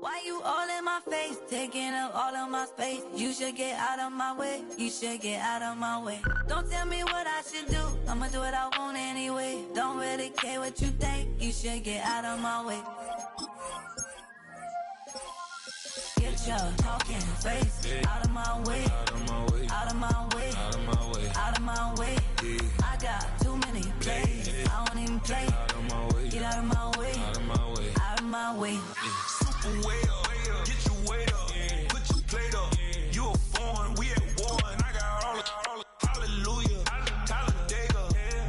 Why you all in my face, taking up all of my space? You should get out of my way, you should get out of my way. Don't tell me what I should do, I'ma do what I want anyway. Don't really care what you think, you should get out of my way. Get your talking face out of my way, out of my way, out of my way, out of my way, out of my way. I got too many plays, I don't even play. Out of my way, get out of my way, out of my way, out of my way. Super way up, get your weight up, put your plate up. You a foreign, we at war, and I got all the hallelujah, Talladega,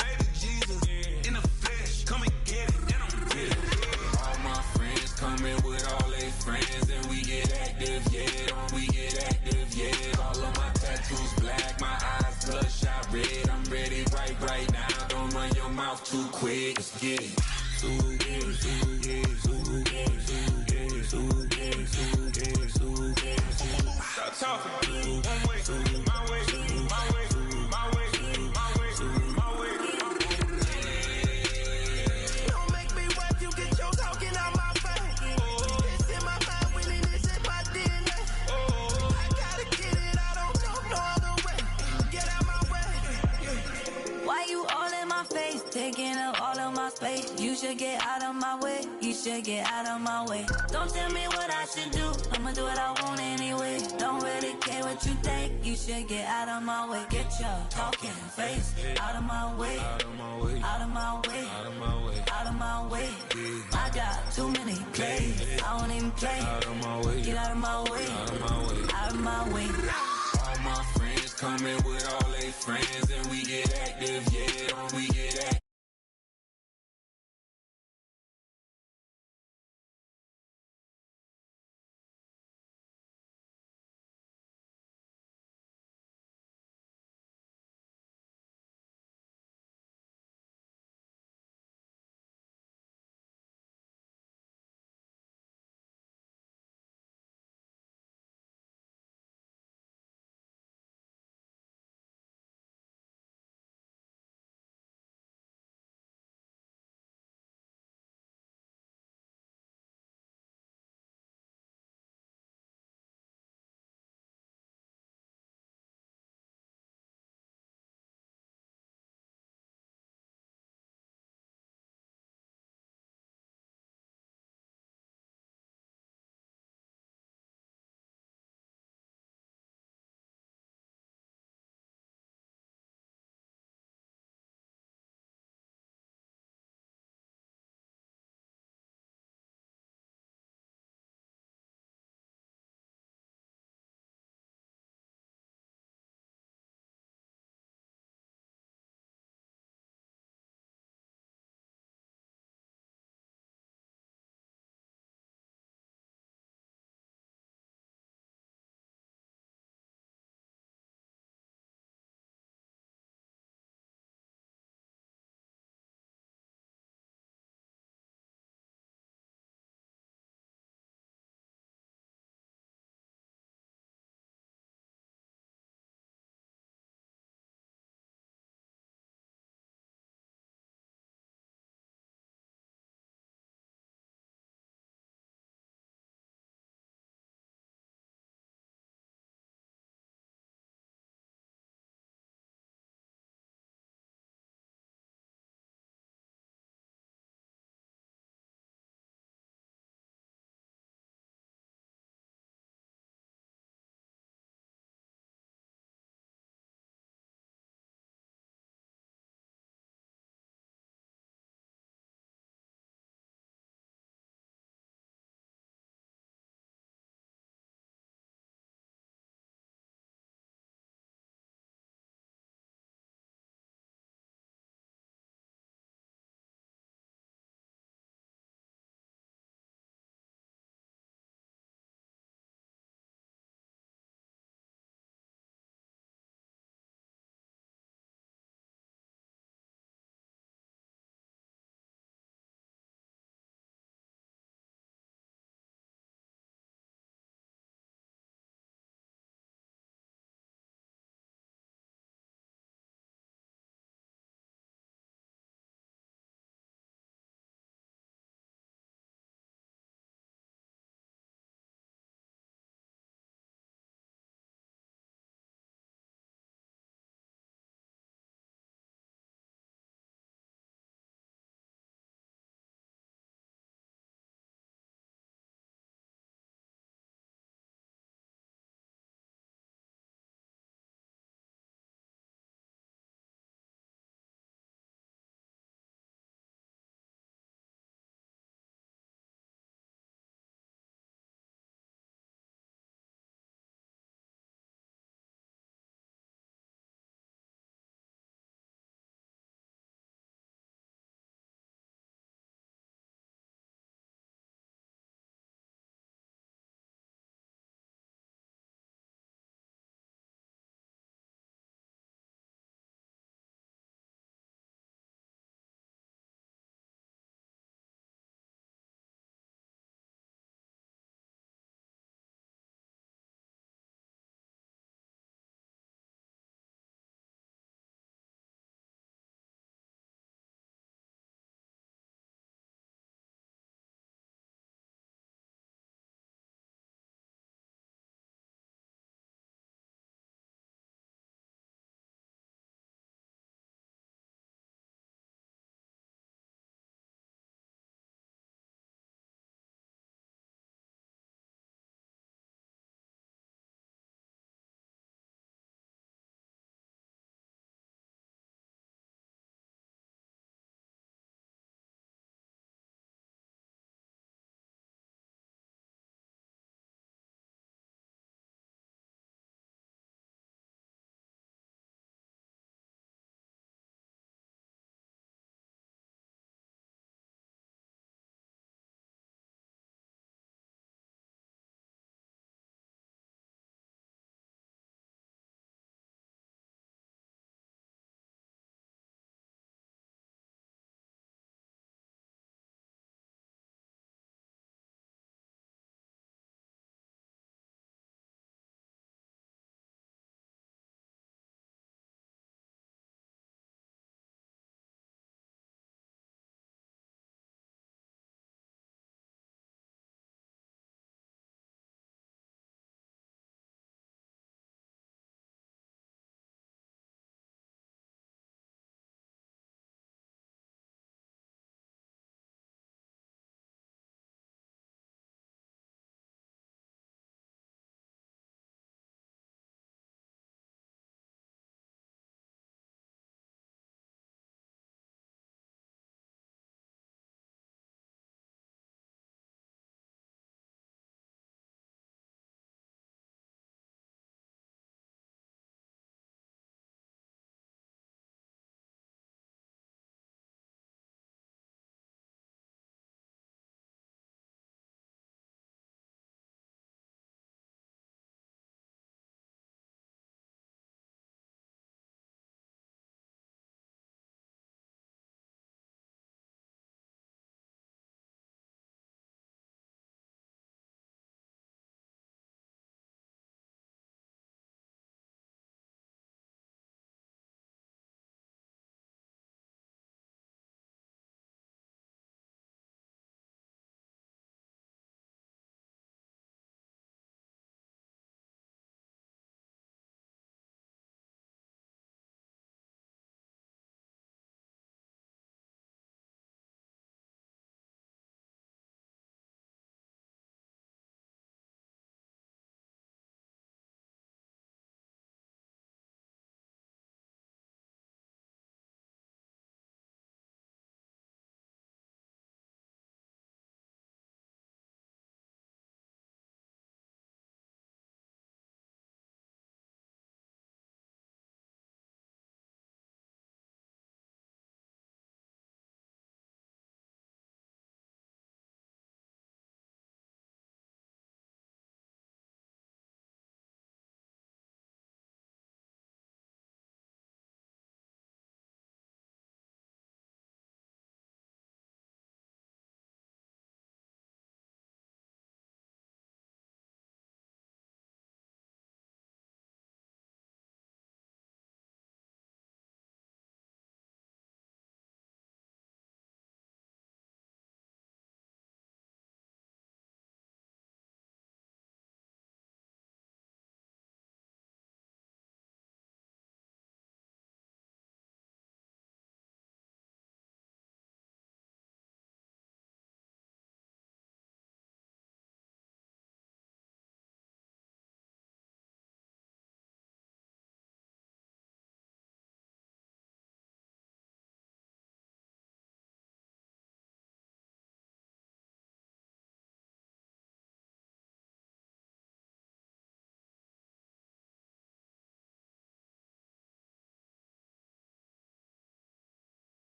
baby Jesus, in the flesh, come and get it, and I'm with it. All my friends coming with all their friends, and we get active, yeah, we get active, yeah. All of my tattoos black, my eyes bloodshot red. I'm ready right now. Don't run your mouth too quick. Let's get it. Stop talking. One way, my way, my way, my way, my way, my way. Don't make me watch you get your talking out my face. It's in my mind, winning this in my DNA. I gotta get it, I don't know no other way. Get out my way. Why you all in my face, taking up all of my space? You should get out of my way, you should get out of my way. Don't tell me what I should do, I'ma do what I want anyway. Don't really care what you think, you should get out of my way. Get your talking face out of my way, out of my way, out of my way, out of my way, out of my way. I got too many plays, I don't even play. Out of my way, get out of my way, out of my way, out of my way. All my friends coming with all their friends, and we get active, yeah, we get active.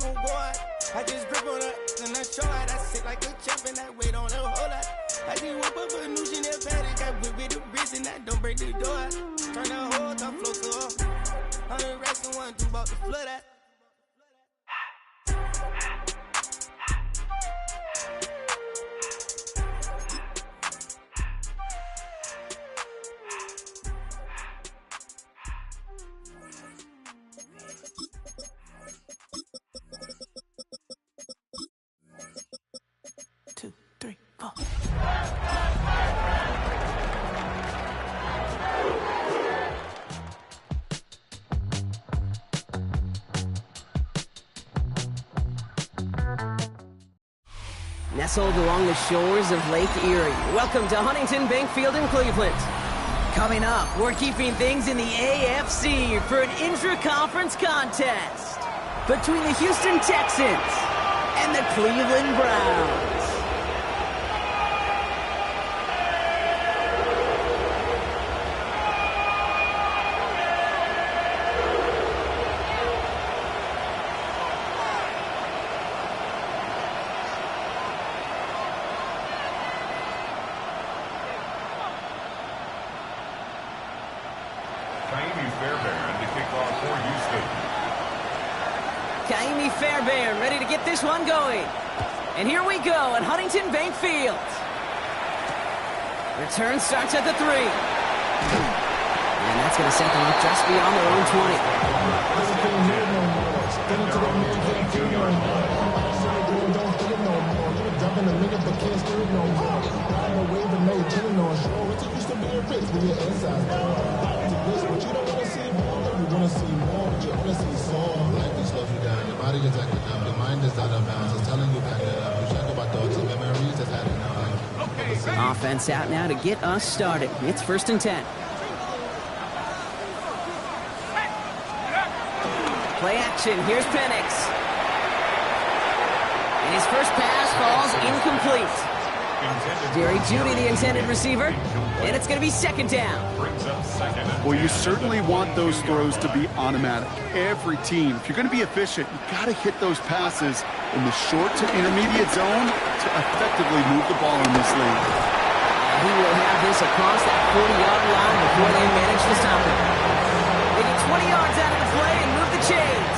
I'm going. I just grip on her and I show her. I sit like a champ and I wait on her whole lot. I just whip up a new Chanel paddock. I whip with the wrist and I don't break the door. Turn the whole top floor to her. 100 racks and 1, 2 about to flood that. Nestled along the shores of Lake Erie. Welcome to Huntington Bank Field in Cleveland. Coming up, we're keeping things in the AFC for an intra-conference contest between the Houston Texans and the Cleveland Browns. Fairbairn ready to get this one going. And here we go at Huntington Bank Field. Return starts at the 3. And that's going to set them up just beyond their own 20. Offense out now to get us started. It's 1st and 10. Play action. Here's Penix. And his first pass falls incomplete. Jerry Jeudy, the intended receiver. And it's going to be 2nd down. Well, you certainly want those throws to be automatic. Every team, if you're going to be efficient, you've got to hit those passes in the short to intermediate zone to effectively move the ball in this league. He will have this across that 40-yard line before they manage to stop him. They get 20 yards out of the play and move the chains.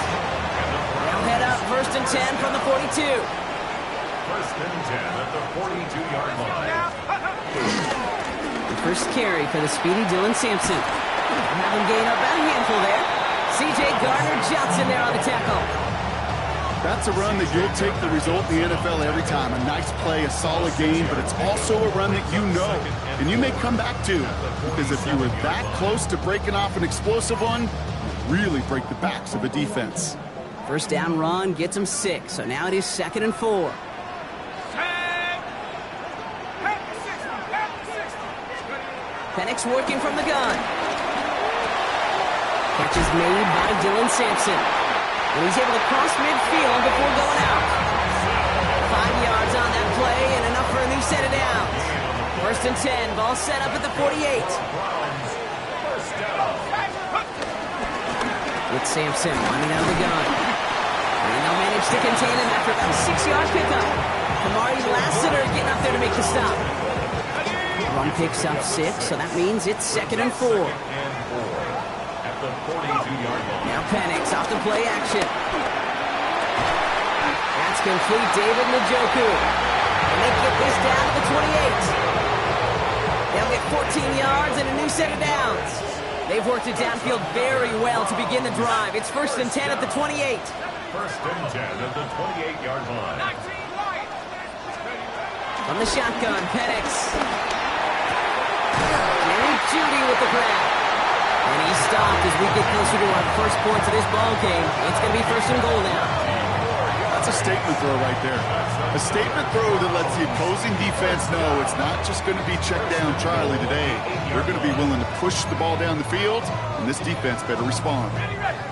They'll head up 1st and 10 from the 42. 1st and 10 at the 42-yard line. The first carry for the speedy Dylan Sampson. Have him gain up a handful there. C.J. Gardner-Johnson there on the tackle. That's a run that you'll take the result in the NFL every time. A nice play, a solid game, but it's also a run that you know, and you may come back to, because if you were that close to breaking off an explosive one, you really break the backs of a defense. First down run gets him 6, so now it is 2nd and 4. Penix working from the gun. Catch is made by Dylan Sampson. And he's able to cross midfield before going out. 5 yards on that play and enough for a new set of downs. 1st and 10, ball set up at the 48. With Sampson running out of the gun. And they'll manage to contain him after about a 6-yard pickup. Kamari Lassiter getting up there to make the stop. Run picks up 6, so that means it's 2nd and 4. At the 42-yard line. Now Penix off the play action. That's complete, David Njoku. And they get this down to the 28. They'll get 14 yards and a new set of downs. They've worked it downfield very well to begin the drive. It's 1st and 10 at the 28. 1st and 10 at the 28-yard line. From the shotgun, Penix. Jerry Jeudy with the grab. And he's stopped as we get closer to our first points of this ball game. It's going to be 1st and goal now. That's a statement throw right there. A statement throw that lets the opposing defense know it's not just going to be check down Charlie today. They're going to be willing to push the ball down the field, and this defense better respond.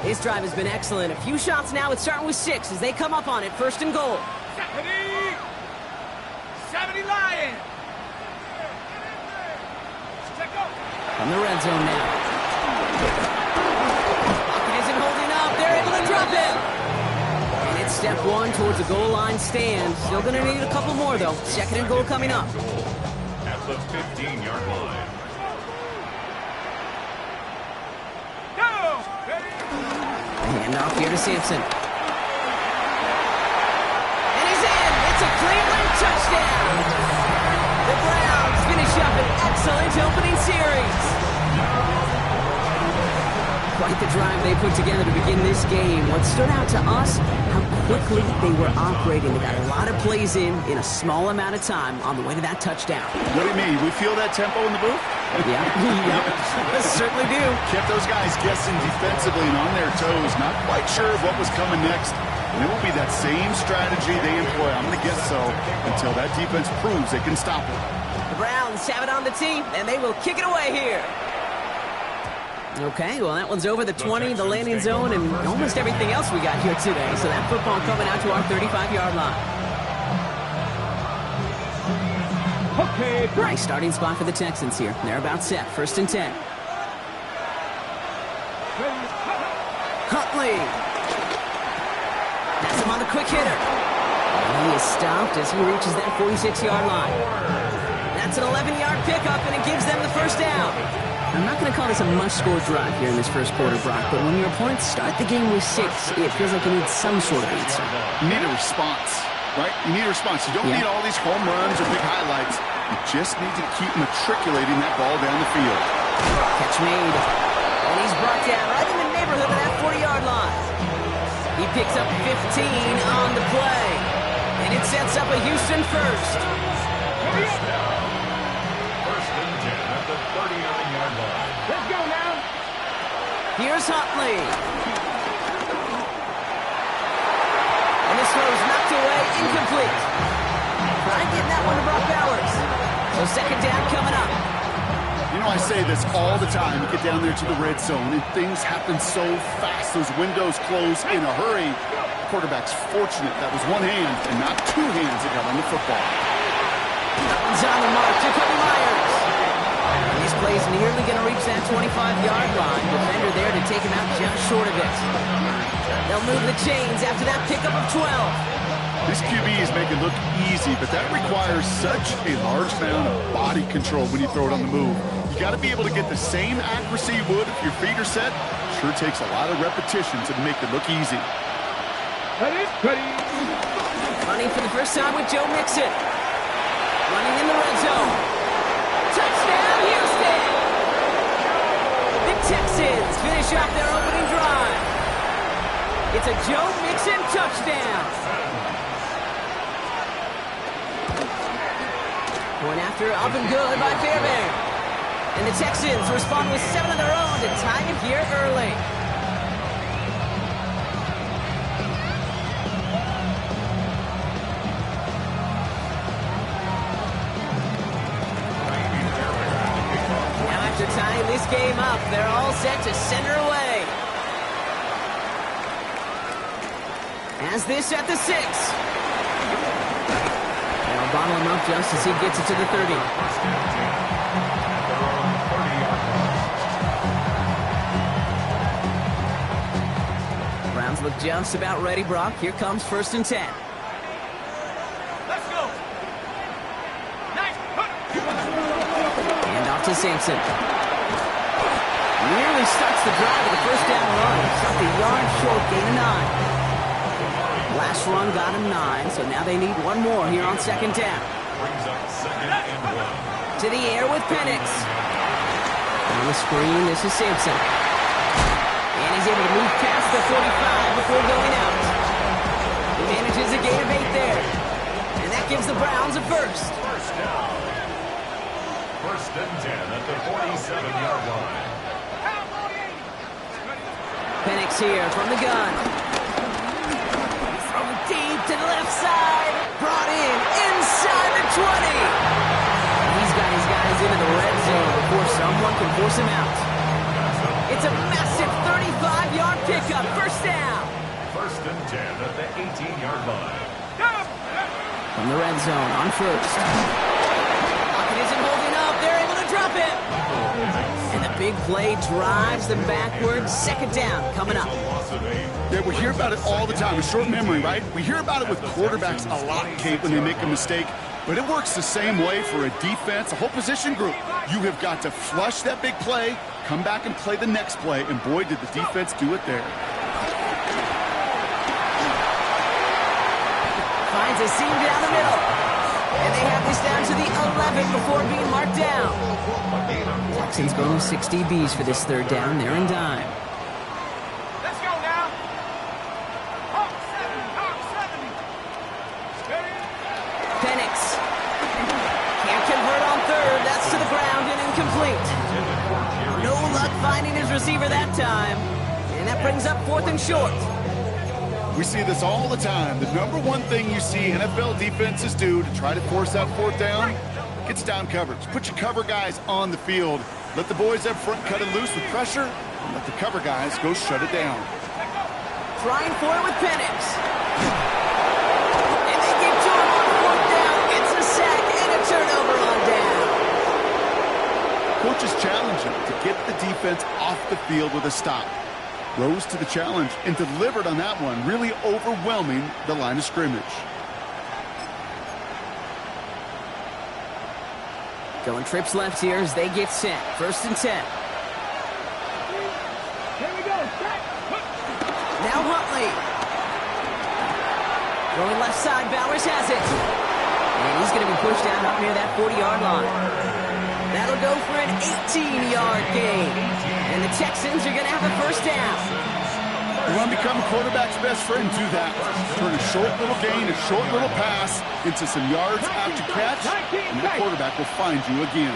This drive has been excellent. A few shots now. It's starting with 6 as they come up on it. 1st and goal. 70 Lions! From the red zone now. Pocket isn't holding up. They're able to drop him. And it's step one towards the goal line stand. Still going to need a couple more, though. Second and goal coming up. At the 15-yard line. Hand off here to Sampson. And he's in! It's a Cleveland touchdown! The Browns finish up an excellent opening series. Quite the drive they put together to begin this game. What stood out to us, how quickly they were operating. They got a lot of plays in a small amount of time on the way to that touchdown. What do you mean? We feel that tempo in the booth? Yeah, yep. Certainly do. Kept those guys guessing defensively and on their toes, not quite sure of what was coming next. And it will be that same strategy they employ, I'm going to guess so, until that defense proves they can stop it. The Browns have it on the tee, and they will kick it away here. Okay, well, that one's over the 20, the landing zone, and almost everything else we got here today. So that football coming out to our 35-yard line. Okay. Nice starting spot for the Texans here. They're about set. 1st and 10. Huntley. That's him on the quick hitter. And he is stopped as he reaches that 46-yard line. That's an 11-yard pickup, and it gives them the first down. I'm not going to call this a must-score drive here in this first quarter, Brock, but when your opponents start the game with 6, it feels like you need some sort of answer. You need a response, right? You need a response. You don't need all these home runs or big highlights. You just need to keep matriculating that ball down the field. Catch made. And he's brought down right in the neighborhood of that 40-yard line. He picks up 15 on the play. And it sets up a Houston first. The 39-yard line. Let's go now. Here's Huntley. And this throw's knocked away, incomplete. Trying to get that one to Brock Bowers. So second down coming up. You know, I say this all the time. You get down there to the red zone, and things happen so fast. Those windows close in a hurry. The quarterback's fortunate that was one hand and not two hands that got on the football. That one's on the mark. Jacoby Myers. This play's nearly going to reach that 25-yard line. Defender there to take him out just short of it. They'll move the chains after that pickup of 12. This QB is making it look easy, but that requires such a large amount of body control when you throw it on the move. You got to be able to get the same accuracy you would if your feet are set. Sure takes a lot of repetitions to make it look easy. Running for the first time with Joe Mixon. Running in the red zone. Touchdown, Houston! The Texans finish off their opening drive. It's a Joe Mixon touchdown. Point after up and good by Fairbairn. And the Texans respond with 7 of their own to tie it here early. Now after tying this game up, they're all set to send her away. As this at the 6. They'll bottle him up just as he gets it to the 30. Browns look just about ready, Brock. Here comes 1st and 10. Let's go. Nice. Hand off to Sampson. Nearly starts the drive with a first down run. Something a yard short, gain of 9. Last run got him 9, so now they need one more here on 2nd down. Brings up 2nd and 1. To the air with Penix. On the screen, this is Sampson. And he's able to move past the 45 before going out. He manages a gain of 8 there. And that gives the Browns a first. First down. 1st and 10 at the 47-yard line. Penix here from the gun. Throw deep to the left side. Brought in inside the 20. He's got his guys into the red zone before someone can force him out. It's a massive 35-yard pickup. First down. 1st and 10 at the 18-yard line. From the red zone on 1st. Pocket isn't holding up. They're able to drop it. And the big play drives them backwards. 2nd down coming up. Yeah, we hear about it all the time. A short memory, right? We hear about it with quarterbacks a lot, Kate, when they make a mistake. But it works the same way for a defense, a whole position group. You have got to flush that big play, come back and play the next play, and boy, did the defense do it there. Finds a seam down the middle. And they have this down to the 11 before being marked down. Texans going with 6 DBs for this third down. They're in dime. Let's go now. Hawk 70. Penix can't convert on third. That's to the ground and incomplete. No luck finding his receiver that time. And that brings up 4th and short. We see this all the time. The number one thing you see NFL defenses do to try to force that 4th down, gets down coverage. Put your cover guys on the field. Let the boys up front cut it loose with pressure, and let the cover guys go shut it down. Trying for it with Penix. And they get to him on 4th down. It's a sack and a turnover on down. Coaches challenge him to get the defense off the field with a stop. Rose to the challenge and delivered on that one, really overwhelming the line of scrimmage. Going trips left here as they get set. 1st and 10. Here we go. Now Huntley. Going left side, Bowers has it. And he's going to be pushed down up near that 40-yard line. That'll go for an 18-yard gain. And the Texans are going to have a 1st down. You want to become a quarterback's best friend, do that. Turn a short little gain, a short little pass into some yards after catch, and the quarterback will find you again.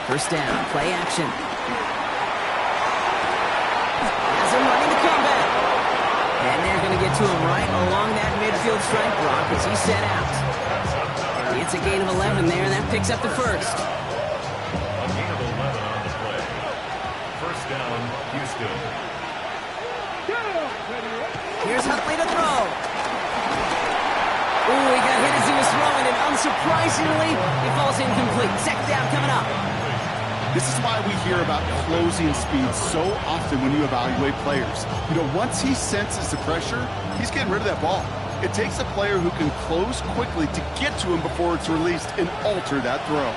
1st down, play action. Has him running the comeback. And they're going to get to him right along that midfield strike block as he's set out. It's a gain of 11 there, and that picks up the 1st. A gain of 11 on the play. 1st down, Houston. Here's Huntley to throw. Ooh, he got hit as he was throwing, and unsurprisingly, he falls incomplete. 2nd down coming up. This is why we hear about closing speed so often when you evaluate players. You know, once he senses the pressure, he's getting rid of that ball. It takes a player who can close quickly to get to him before it's released and alter that throw.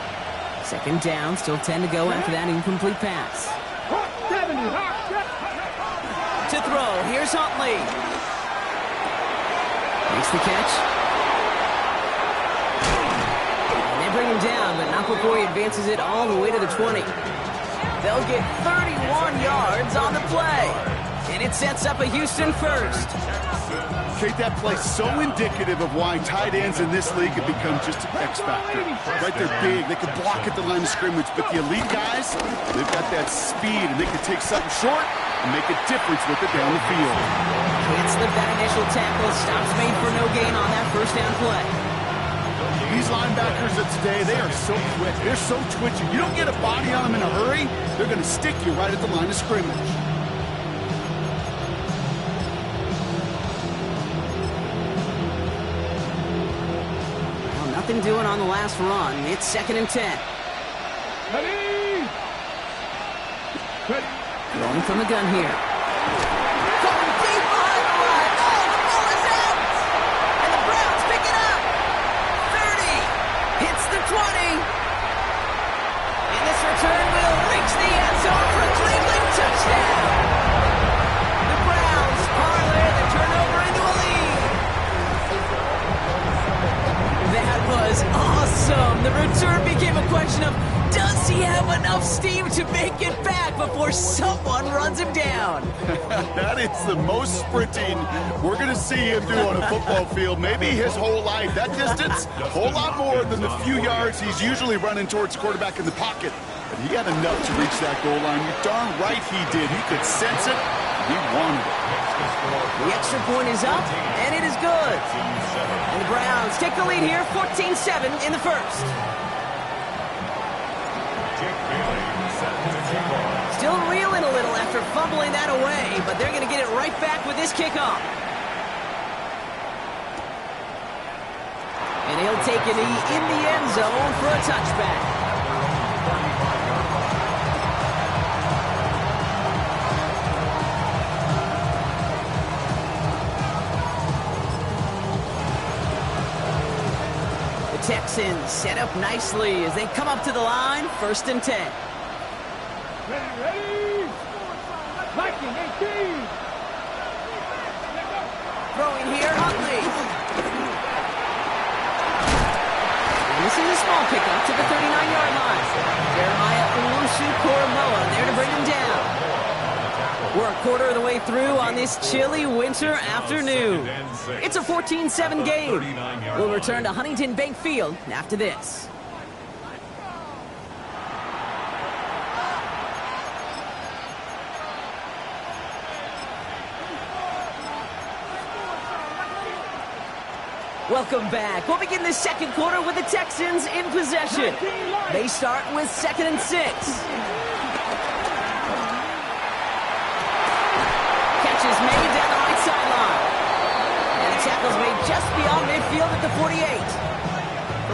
2nd down, still 10 to go after that incomplete pass. To throw, here's Huntley. Makes the catch. And they bring him down, but not before he advances it all the way to the 20. They'll get 31 yards on the play. And it sets up a Houston 1st. Kate, that play's so indicative of why tight ends in this league have become just an X factor. Right, they're big, they can block at the line of scrimmage, but the elite guys, they've got that speed, and they can take something short and make a difference with it down the field. Can't slip that initial tackle. Stops made for no gain on that 1st down play. These linebackers of today, they are so quick. They're so twitchy. You don't get a body on them in a hurry, they're going to stick you right at the line of scrimmage. Well, nothing doing on the last run. It's 2nd and 10. Rolling from the gun here. Going deep behind the line. Oh, the ball is out! And the Browns pick it up. 30. Hits the 20. And this return will reach the end zone for a Cleveland touchdown. The Browns parlay the turnover into a lead. That was awesome. The return became a question of, does he have enough steam to make it back before someone runs him down? That is the most sprinting we're going to see him do on a football field, maybe his whole life. That distance, a whole lot more than the few yards he's usually running towards quarterback in the pocket. But he had enough to reach that goal line. You're darn right he did. He could sense it. He wanted it. The extra point is up, and it is good. And the Browns take the lead here, 14-7 in the 1st. Still reeling a little after fumbling that away, but they're going to get it right back with this kickoff. And he'll take it in the end zone for a touchback. Texans set up nicely as they come up to the line, 1st and 10. Ready? Viking 18. Throwing here, Huntley. And this is a small pickup to the 39-yard line. Jeremiah Owusu-Koramoah there to bring him down. We're a quarter of the way through on this chilly winter afternoon. It's a 14-7 game. We'll return to Huntington Bank Field after this. Welcome back. We'll begin the second quarter with the Texans in possession. They start with 2nd and 6. Catch is made down the right sideline. And the tackle's made just beyond midfield at the 48.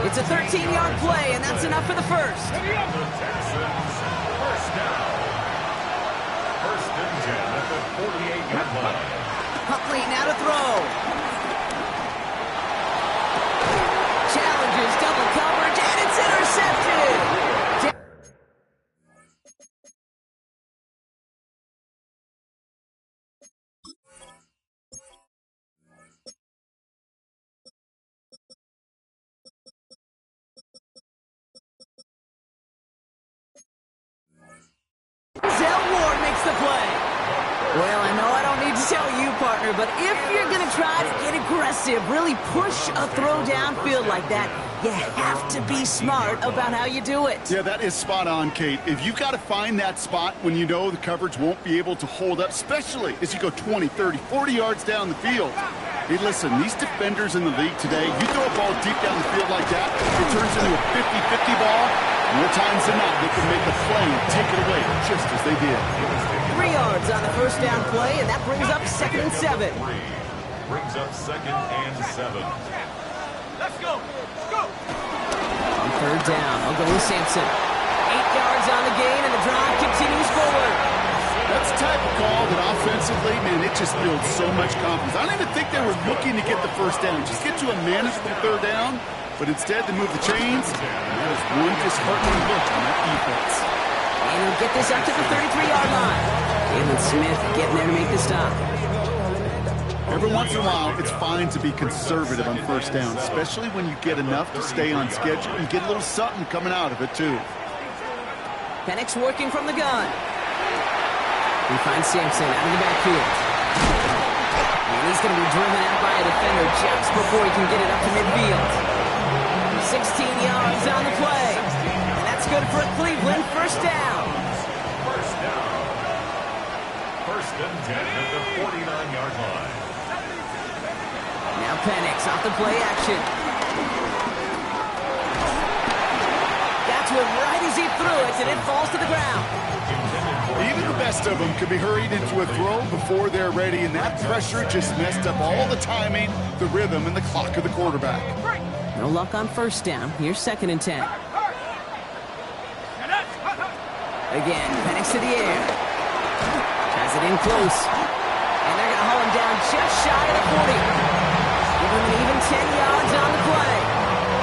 It's a 13-yard play, and that's enough for the first. The Texans, first down. 1st and 10 at the 48-yard line. Huntley now to throw. Challenges double coverage, and it's intercepted. Ward makes the play. Well, I know I don't need to tell you, partner, but if you're going to try to get aggressive, really push a throw downfield like that, you have to be smart about how you do it. Yeah, that is spot on, Kate. If you've got to find that spot when you know the coverage won't be able to hold up, especially as you go 20, 30, 40 yards down the field. Hey, listen, these defenders in the league today, you throw a ball deep down the field like that, it turns into a 50-50 ball. More times than not, they can make a play and take it away, just as they did. 3 yards on the first down play, and that brings up 2nd and 7. Brings up 2nd and 7. Let's go. Let's go. On 3rd down, I'll go with Sampson. 8 yards on the gain, and the drive continues forward. That's the type of call that offensively, man, it just builds so much confidence. I don't even think they were looking to get the first down. Just get to a manageable 3rd down, but instead they move the chains. And that is one disheartening look on that defense. And he'll get this up to the 33-yard line. Jalen Smith getting there to make the stop. Every once in a while, it's fine to be conservative on 1st down, especially when you get enough to stay on schedule and get a little something coming out of it, too. Penix working from the gun. We find Sampson out of the backfield. And he's going to be driven out by a defender just before he can get it up to midfield. 16 yards on the play. And that's good for a Cleveland 1st down. 1st down. 1st and 10 at the 49-yard line. Now Penix off the play action. Got to him right as he threw it, and it falls to the ground. Even the best of them could be hurried into a throw before they're ready, and that pressure just messed up all the timing, the rhythm, and the clock of the quarterback. No luck on 1st down. Here's 2nd and 10. Again, Penix to the air. Has it in close. And they're going to haul him down just shy of the 40. Give him an even 10 yards on the play.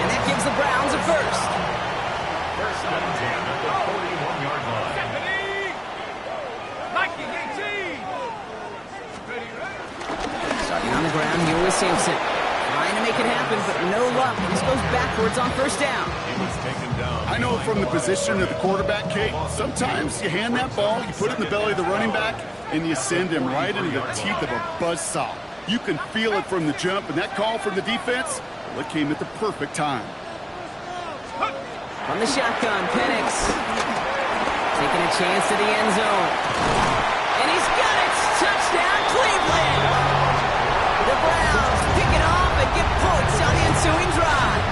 And that gives the Browns a first. 1st and 10 at the 41-yard line. Viking 18. Starting on the ground here with Sampson. Trying to make it happen, but no luck. This goes backwards on 1st down. He was taken down. I know from the position of the quarterback, Kate, sometimes you hand that ball, you put it in the belly of the running back, and you send him right into the teeth of a buzzsaw. You can feel it from the jump, and that call from the defense, well, it came at the perfect time. From the shotgun, Penix. Taking a chance to the end zone. And he's got it! Touchdown, Cleveland! The Browns pick it off and get points on the ensuing drive.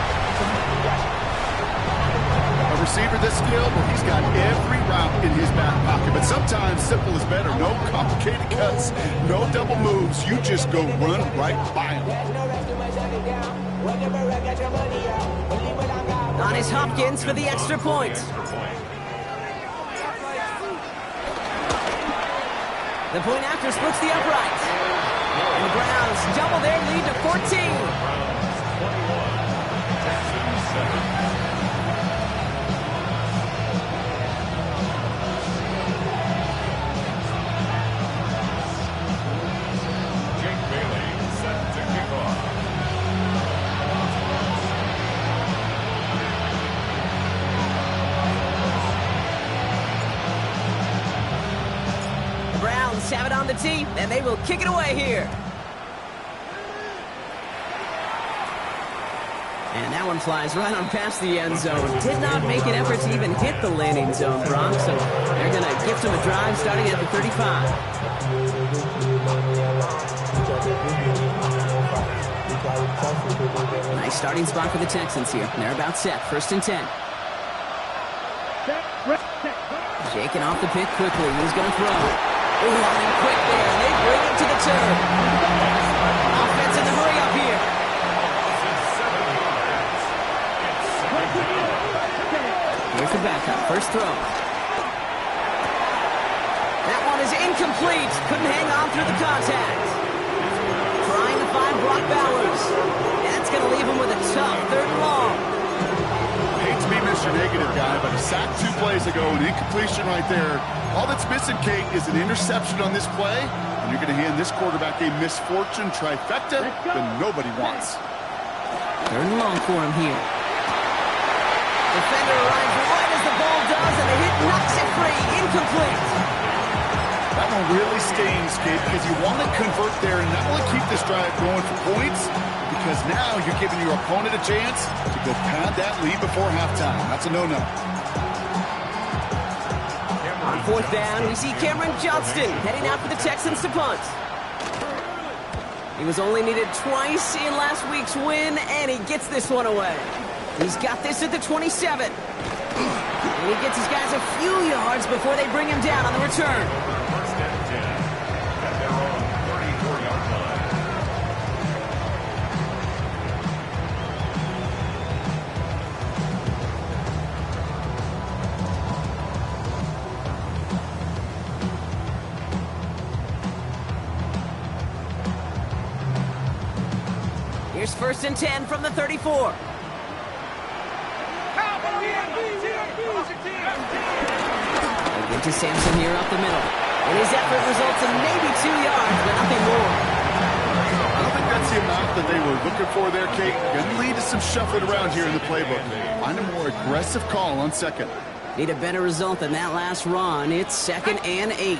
A receiver this skilled, well, he's got every route in his back pocket, but sometimes simple is better. No complicated cuts, no double moves. You just go run right by him. On is Hopkins for the extra point. The point after splits the upright. And the Browns double their lead to 14. opportunity, and they will kick it away here. And that one flies right on past the end zone. Did not make an effort to even hit the landing zone, Brock. So they're going to gift him a drive starting at the 35. Nice starting spot for the Texans here. They're about set. 1st and 10. Shaking off the pick quickly. He's going to throw. Oh, running quick there. They bring him to the turn. Offense in the hurry up here. Here's the backup. First throw. That one is incomplete. Couldn't hang on through the contact. Trying to find Brock Bowers. That's going to leave him with a tough 3rd and long. I hate to be Mr. Negative guy, but a sack 2 plays ago, an incompletion right there. All that's missing, Kate, is an interception on this play, and you're going to hand this quarterback a misfortune trifecta that nobody wants. 3rd and long for him here. Defender arrives right as the ball does, and the hit knocks it free. Incomplete. That one really stings, Kate, because you want to convert there and not only keep this drive going for points, because now you're giving your opponent a chance to go pad that lead before halftime. That's a no-no. On 4th down, we see Cameron Johnston heading out for the Texans to punt. He was only needed twice in last week's win, and he gets this one away. He's got this at the 27. And he gets his guys a few yards before they bring him down on the return. 1st and 10 at their own 34-yard line. Here's 1st and 10 from the 34. Again to Sampson here up the middle. And his effort results in maybe 2 yards, but nothing more. I don't think that's the amount that they were looking for there, Kate. Going to lead to some shuffling around here in the playbook. Find a more aggressive call on 2nd. Need a better result than that last run. It's 2nd and 8.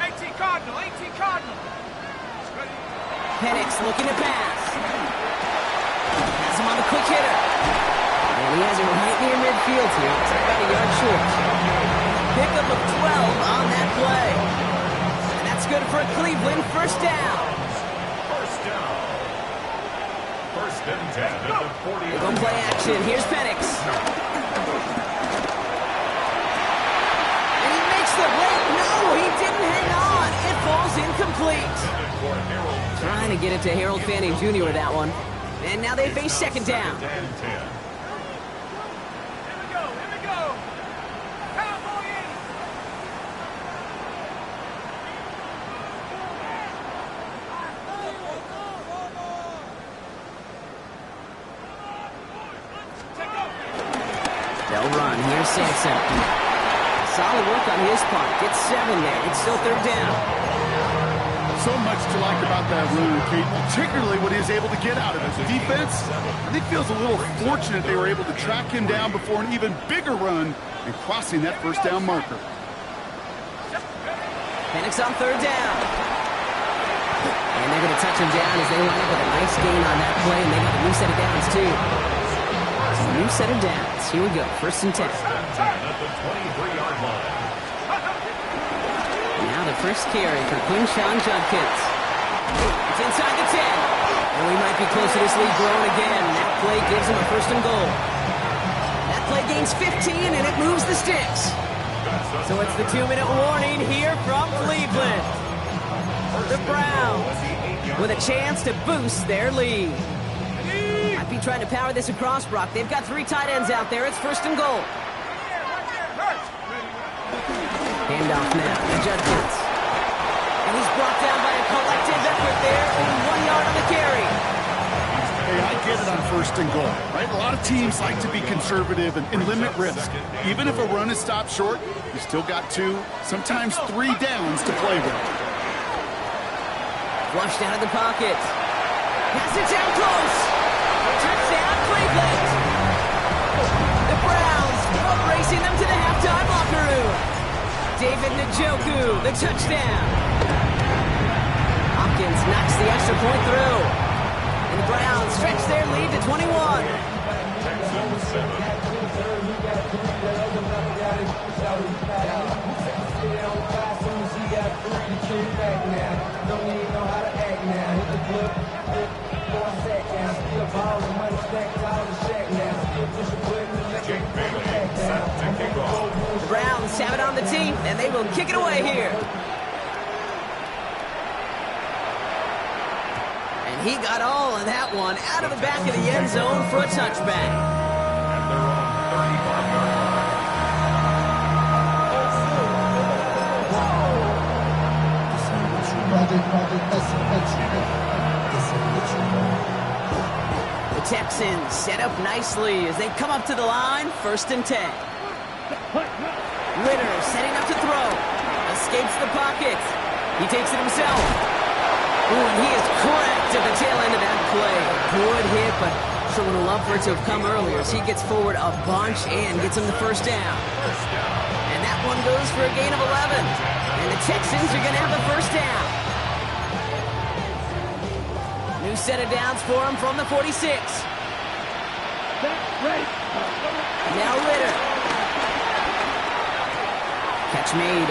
18 Cardinal, 18 Cardinal. Penix looking to pass. Has him on the quick hitter. And he has it right near midfield here. It's about a yard short. Pickup of 12 on that play. And that's good for Cleveland. 1st down. 1st down. 1st and 10 at the 40. They're going to play action. Here's Penix. And he makes the break. No, he didn't hang on. It falls incomplete. Trying to get it to Harold Fanning Jr. with that one. And now they face 2nd down. They'll run. Here's Sampson. Solid work on his part. Gets 7 there. It's still 3rd down. So much to like about that run, Kate, particularly what he was able to get out of it. The defense, I think, feels a little fortunate they were able to track him down before an even bigger run and crossing that 1st down marker. Penix on 3rd down. And they're going to touch him down as they line up with a nice gain on that play, and they got a new set of downs, too. So a new set of downs. Here we go. 1st and 10. At the 23-yard line. Now the first carry for Quinshawn Judkins. It's inside the 10. And we might be close to this lead growing again. That play gives him a 1st and goal. That play gains 15, and it moves the sticks. So it's the 2-minute warning here from Cleveland. The Browns with a chance to boost their lead. Might be trying to power this across, Brock. They've got 3 tight ends out there. It's 1st and goal. Handoff now to Judkins. And he's brought down by a collective effort there. Only 1 yard on the carry. Hey, I get it on 1st and goal, right? A lot of teams like to be conservative and limit risk. Even if a run is stopped short, you still got 2, sometimes 3 downs to play with. Flushed out of the pocket. Has it down close. Touchdown, Cleveland. The Browns racing them to the halftime locker room. David Njoku, the touchdown. Hopkins knocks the extra point through. And the Browns stretch their lead to 21. Texans 7. The Browns have it on the tee, and they will kick it away here. And he got all of that one out of the back of the end zone for a touchback. The Texans set up nicely as they come up to the line, 1st and 10. Ritter setting up to throw. Escapes the pocket. He takes it himself. Ooh, and he is cracked at the tail end of that play. Good hit, but sure would have loved for it to have come earlier as he gets forward a bunch and gets him the 1st down. And that one goes for a gain of 11. And the Texans are going to have the 1st down. New set of downs for him from the 46. Now Ritter. Catch made.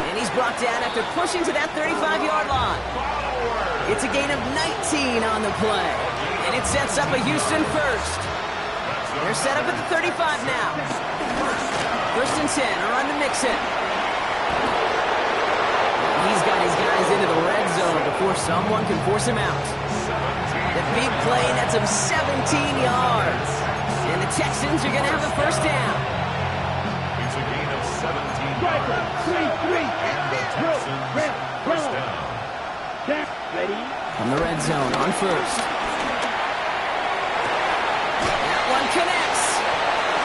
And he's brought down after pushing to that 35-yard line. It's a gain of 19 on the play. And it sets up a Houston 1st. They're set up at the 35 now. 1st and 10, around to Mixon. He's got his guys into the red zone before someone can force him out. The big play nets him 17 yards. And the Texans are going to have the 1st down. It's a gain of 17 yards. And the Texans 1st down. From the red zone on 1st. That one connects.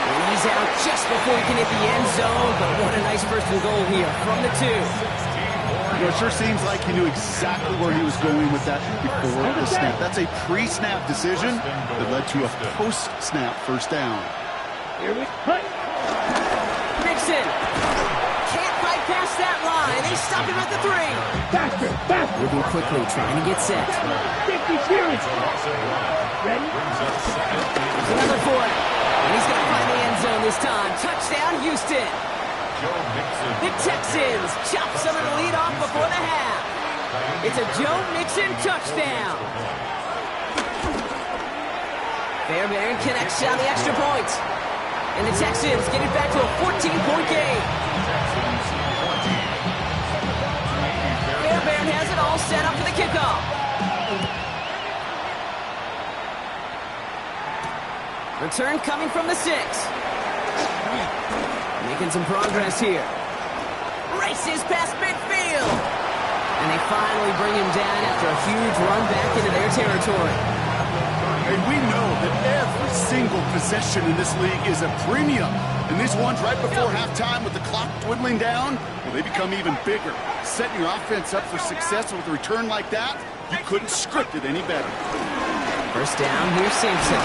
And he's out just before he can hit the end zone. But what a nice 1st and goal here from the 2. You know, it sure seems like he knew exactly where he was going with that before the snap. That's a pre-snap decision that led to a post-snap 1st down. Mixon can't bypass that line. They stop him at the 3. Moving quickly, trying to get set. Ready? Another 4. And he's going to find the end zone this time. Touchdown, Houston. The Texans chop some of the lead off before the half. It's a Joe Mixon touchdown. Fairbairn connects on the extra point. And the Texans get it back to a 14-point game. Fairbairn has it all set up for the kickoff. Return coming from the 6. Making some progress here. Races past midfield. And they finally bring him down after a huge run back into their territory. And we know that every single possession in this league is a premium. And these ones right before halftime with the clock dwindling down, well, they become even bigger. Setting your offense up for success with a return like that, you couldn't script it any better. 1st down, here's Simpson.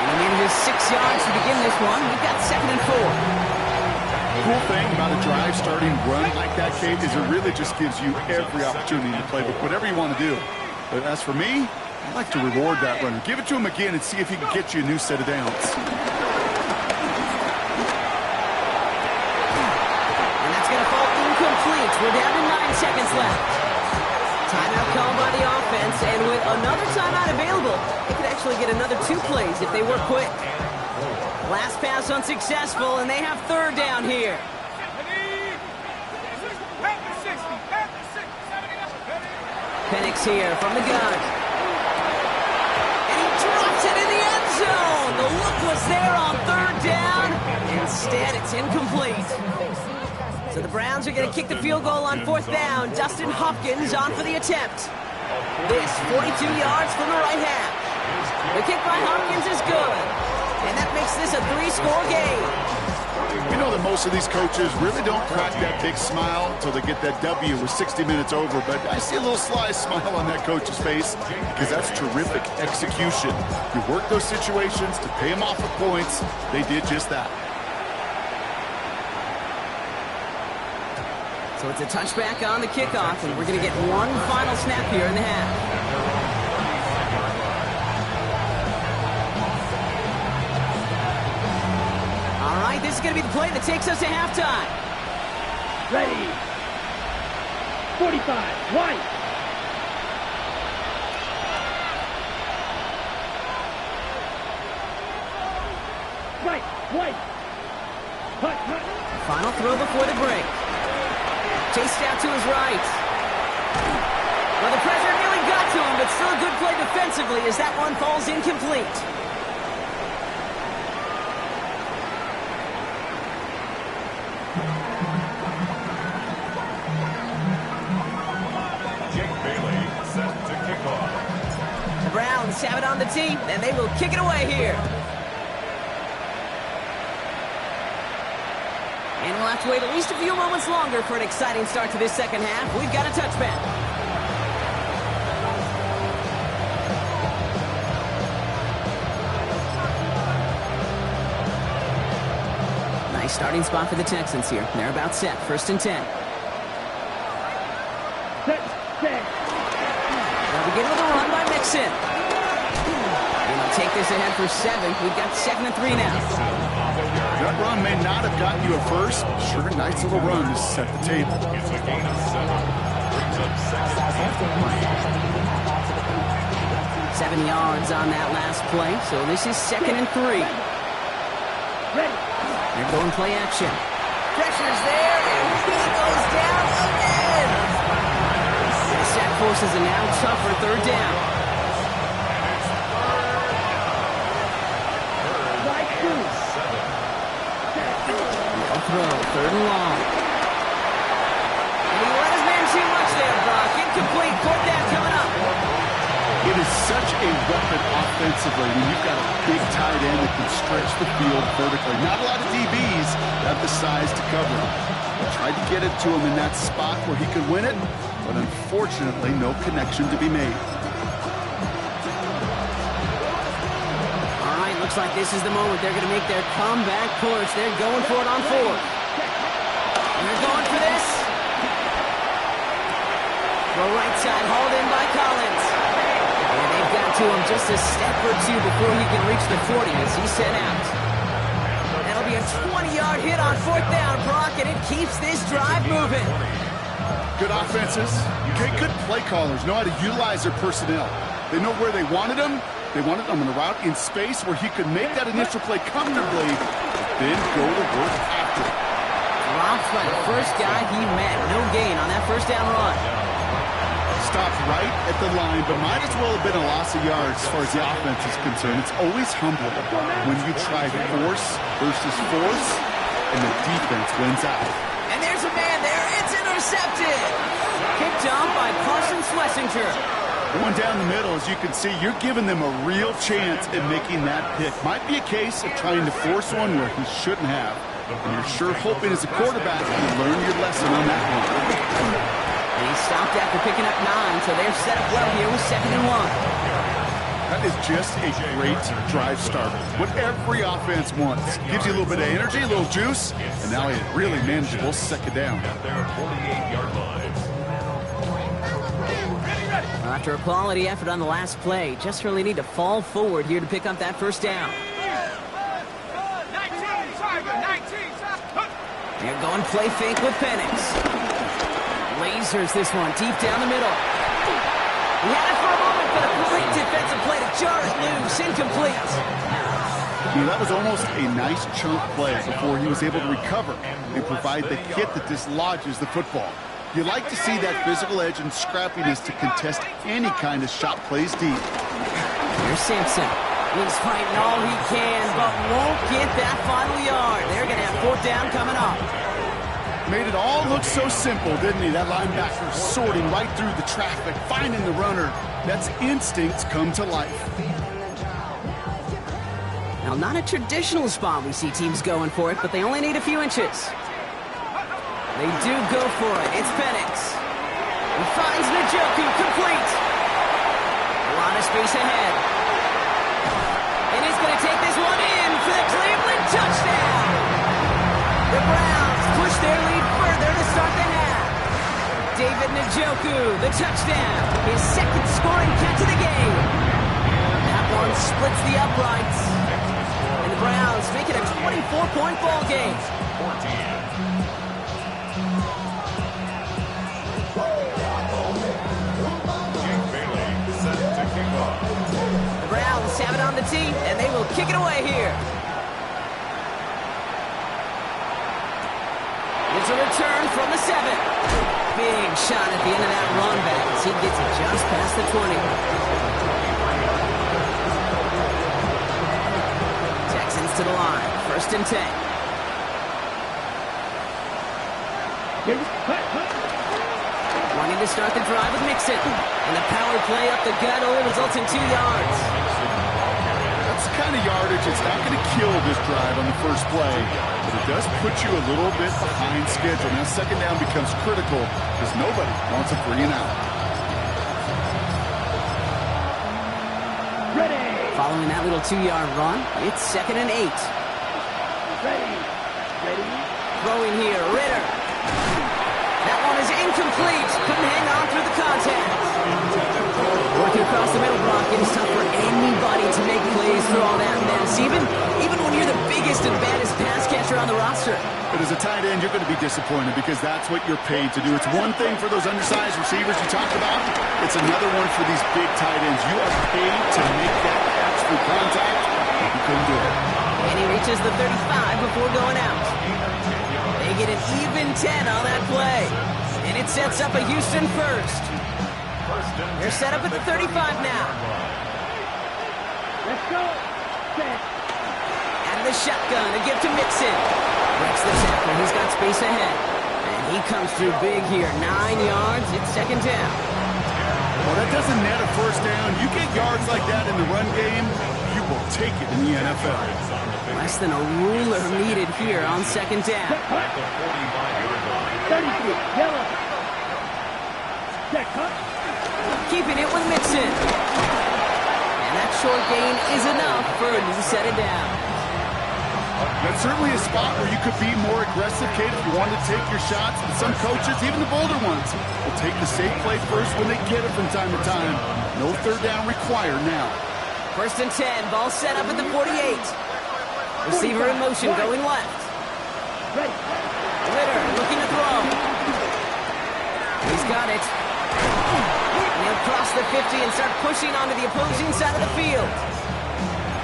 And in just 6 yards to begin this one. We've got 2nd and 4. The cool thing about a drive starting run like that, Kate, is it really just gives you every opportunity to play with whatever you want to do. But as for me, I like to reward that runner. Give it to him again and see if he can get you a new set of downs. And that's going to fall incomplete. We're down to 9 seconds left. Timeout called by the offense, and with another timeout available, they could actually get another 2 plays if they work quick. Last pass unsuccessful, and they have 3rd down here. Penix here from the gun. And he drops it in the end zone. The look was there on 3rd down. Instead, it's incomplete. So the Browns are going to kick the field goal on 4th down. Dustin Hopkins on for the attempt. This 42 yards from the right half. The kick by Hopkins is good. And that makes this a 3-score game. You know that most of these coaches really don't crack that big smile until they get that W with 60 minutes over. But I see a little sly smile on that coach's face because that's terrific execution. You work those situations to pay them off with points. They did just that. So it's a touchback on the kickoff, and we're going to get one final snap here in the half. All right, this is going to be the play that takes us to halftime. Ready. 45, white. Right, white. Hut, hut. Final throw before the break. Chased out to his right. Well, the pressure nearly got to him, but still a good play defensively as that one falls incomplete. The Browns have it on the tee, and they will kick it away here. And we'll have to wait at least a few moments longer for an exciting start to this second half. We've got a touchback. Nice starting spot for the Texans here. They're about set. 1st and 10. They'll begin with a run by Mixon. And they'll take this ahead for 7. We've got 2nd and 3 now. That run may not have gotten you a first. Sure, nice little run to set the table. It's a gain of 7. Brings up 7 yards on that last play, so this is 2nd and 3. They're going play action. Pressure's there, and he goes down again. The sack forces a now tougher 3rd down. Throw, 3rd and long. And he let his man too much there, Brock. Incomplete, 4th down coming up. It is such a weapon offensively when you've got a big tight end that can stretch the field vertically. Not a lot of DBs have the size to cover him. Tried to get it to him in that spot where he could win it, but unfortunately no connection to be made. Looks like this is the moment they're going to make their comeback push. They're going for it on 4th. And they're going for this. The right side hauled in by Collins. And they've got to him just a step or 2 before he can reach the 40 as he set out. That'll be a 20-yard hit on 4th down, Brock, and it keeps this drive moving. Good offenses. Okay, good play callers know how to utilize their personnel. They know where they wanted them. They wanted him in a route in space where he could make that initial play comfortably, but then go to work after it. Dropped by the first guy he met. No gain on that 1st down run. Stopped right at the line, but might as well have been a loss of yards as far as the offense is concerned. It's always humbling when you try force versus force, and the defense wins out. And there's a man there. It's intercepted. Kicked off by Carson Schlesinger. Going down the middle, as you can see, you're giving them a real chance at making that pick. Might be a case of trying to force one where he shouldn't have. And you're sure hoping as a quarterback you learn your lesson on that one. And he stopped after picking up 9, so they're set up well here with 2nd and 1. That is just a great drive starter. What every offense wants. Gives you a little bit of energy, a little juice, and now a really manageable 2nd down. At their 48-yard line. After a quality effort on the last play, just really need to fall forward here to pick up that 1st down. 19, Tiger, 19, Tiger. They're going play fake with Penix. Lasers this one deep down the middle. He had it for a moment, but a great defensive play to jar it loose. Incomplete. That was almost a nice chunk play before he was able to recover and provide the hit that dislodges the football. You like to see that physical edge and scrappiness to contest any kind of shot plays deep. Here's Simpson. He's fighting all he can, but won't get that final yard. They're going to have 4th down coming up. Made it all look so simple, didn't he? That linebacker sorting right through the traffic, finding the runner. That's instincts come to life. Now, not a traditional spot we see teams going for it, but they only need a few inches. They do go for it. It's Penix. He finds Njoku, complete. A lot of space ahead. And he's going to take this one in for the Cleveland touchdown. The Browns push their lead further to start the half. David Njoku, the touchdown. His second scoring catch of the game. That one splits the uprights. And the Browns make it a 24-point ball game. The Browns have it on the tee, and they will kick it away here. It's a return from the 7. Big shot at the end of that run back as he gets it just past the 20. Texans to the line. 1st and 10. Wanting to start the drive with Mixon. And the power play up the gut only results in 2 yards. That's the kind of yardage it's not going to kill this drive on the first play. But it does put you a little bit behind schedule. Now, 2nd down becomes critical because nobody wants a 3 and out. Ready. Following that little 2-yard run, it's 2nd and 8. Ready. Ready. Throwing here, Ritter. That one is incomplete. Couldn't hang on through the contact. Working across the middle block, it is tough for anybody to make plays through all that mess. Even when you're the biggest and baddest pass catcher on the roster. But as a tight end, you're going to be disappointed because that's what you're paid to do. It's one thing for those undersized receivers you talked about. It's another one for these big tight ends. You are paid to make that catch through contact. You couldn't do it. And he reaches the 35 before going out. They get an even 10 on that play. And it sets up a Houston first. They're set up at the 35 now. Let's go. Set. Out of the shotgun, a give to Mixon. Breaks the tackle, he's got space ahead. And he comes through big here. 9 yards, it's 2nd down. Well, that doesn't net a 1st down. You get yards like that in the run game, you will take it in the NFL. Less than a ruler needed here on 2nd down. 33. Yellow. Check. Cut. Keeping it with Mixon. And that short gain is enough for a new set of downs. That's certainly a spot where you could be more aggressive, Kate, if you wanted to take your shots. But some coaches, even the bolder ones, will take the safe play first when they get it from time to time. No 3rd down required now. 1st and 10, ball set up at the 48. Receiver in motion, going left. Ready. Ritter looking to throw. He's got it. And he'll cross the 50 and start pushing onto the opposing side of the field.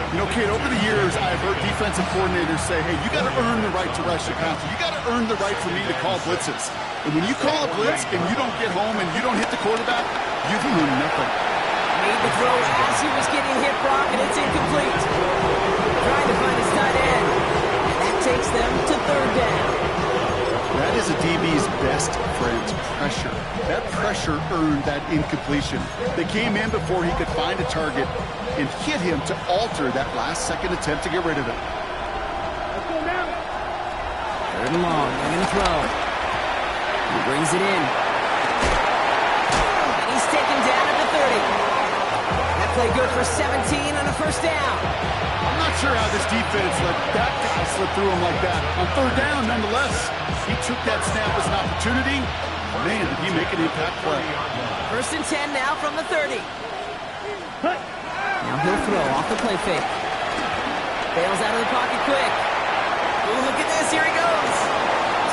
You know, Kate, over the years, I've heard defensive coordinators say, hey, you got to earn the right to rush your passer. You got to earn the right for me to call blitzes. And when you call a blitz and you don't get home and you don't hit the quarterback, you've earned nothing. Made the throw as he was getting hit, Brock, and it's incomplete. Trying to find his tight end. And that takes them to 3rd down. That is a DB's best friend, pressure. That pressure earned that incompletion. They came in before he could find a target and hit him to alter that last-second attempt to get rid of him. Let's go now. 3rd and long, they're going to throw. He brings it in. And he's taken down at the 30. That play good for 17 on a 1st down. I'm not sure how this defense let that guy slip through him like that. On 3rd down, nonetheless, he took that snap as an opportunity. Man, did he make an impact play. 1st and 10 now from the 30. Cut. Now he'll throw off the play fake. Bails out of the pocket quick. Ooh, look at this, here he goes.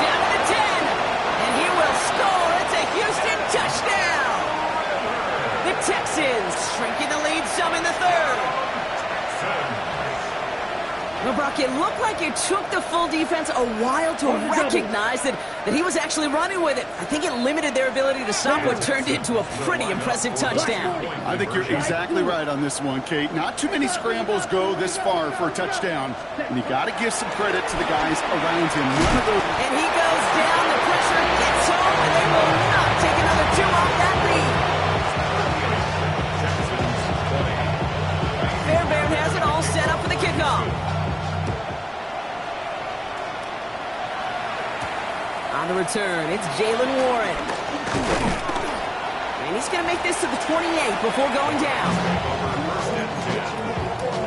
Down to the 10. And he will score. It's a Houston touchdown. The Texans shrinking the lead some in the 3rd. Well, Brock, it looked like it took the full defense a while to recognize that he was actually running with it. I think it limited their ability to stop what turned into a pretty impressive touchdown. I think you're exactly right on this one, Kate. Not too many scrambles go this far for a touchdown, and you got to give some credit to the guys around him. None of those. And he goes down, the pressure gets home, and they will not take another 2 off that lead. Fairbairn has it all set up for the kickoff. On the return, it's Jalen Warren. And he's going to make this to the 28 before going down.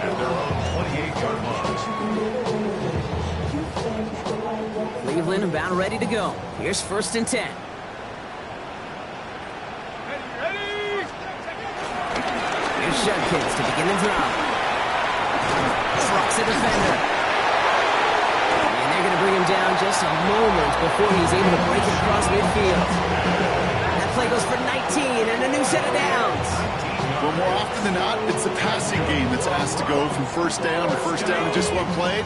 At their own 28-yard line. Cleveland about ready to go. Here's 1st and 10. Judkins to begin the drop. Trucks a defender. And they're going to bring him down just a moment before he's able to break it across midfield. That play goes for 19 and a new set of downs. Well, more often than not, it's the passing game that's asked to go from first down in just one play.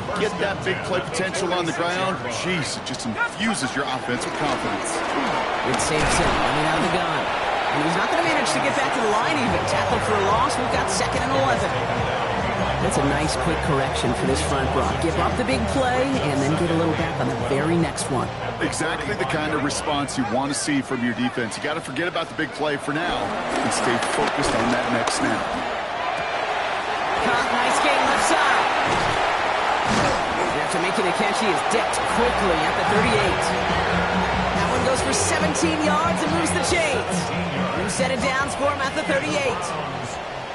But get that big play potential on the ground, jeez, it just infuses your offense with confidence. It's Sampson running out of the gun. And he's not going to manage to get back to the line even. Tackled for a loss. We've got 2nd and 11. That's a nice quick correction for this front, Brock. Give up the big play and then get a little back on the very next one. Exactly the kind of response you want to see from your defense. You got to forget about the big play for now and stay focused on that next snap. Nice game left side. After making a catch, he is decked quickly at the 38. That one goes for 17 yards and moves the chains. New set of downs for him at the 38.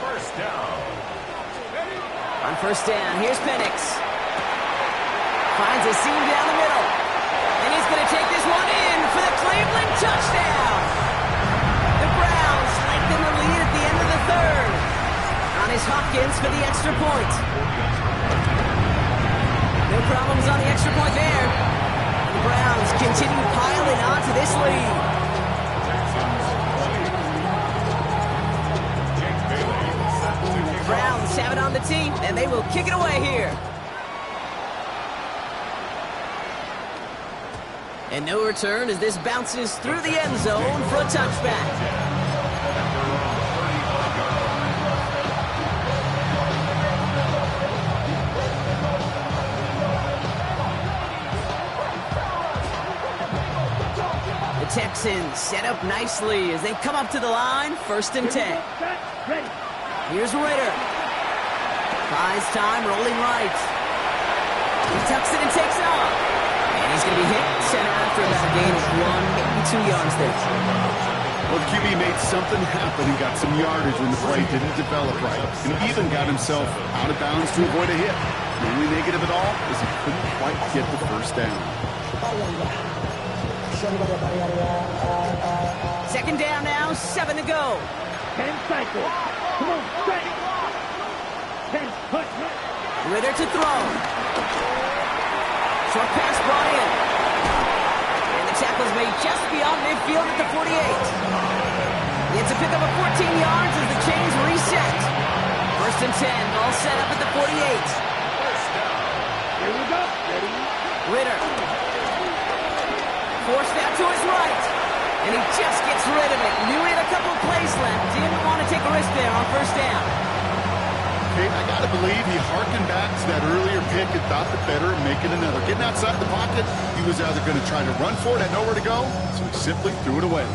First down. On first down, here's Penix. Finds a seam down the middle. And he's going to take this one in for the Cleveland touchdown. The Browns lengthen the lead at the end of the 3rd. On his Hopkins for the extra point. No problems on the extra point there. The Browns continue piling on to this lead. Browns have it on the team, and they will kick it away here. And no return as this bounces through the end zone for a touchback. The Texans set up nicely as they come up to the line, 1st and 10. Here's Ritter. Buys time, rolling right. He tucks it and takes off. And he's going to be hit center after about a gain of 1, maybe 2 yards there. Well, the QB made something happen and got some yardage when the play didn't develop right. And he even got himself out of bounds to avoid a hit. The only negative at all is he couldn't quite get the first down. 2nd down now, 7 to go. 10 cycles. Come on, strike. 10 push. Ritter to throw. Short pass brought in. And the tackle's made just beyond midfield at the 48. It's a pickup of 14 yards as the chains reset. 1st and 10, all set up at the 48. Here we go. Ready? Ritter. Forced out to his right. And he just gets rid of it. Knew he had a couple of plays left. Didn't want to take a risk there on 1st down. Okay, I got to believe he harkened back to that earlier pick and thought the better of making another. Getting outside the pocket, he was either going to try to run for it, had nowhere to go, so he simply threw it away.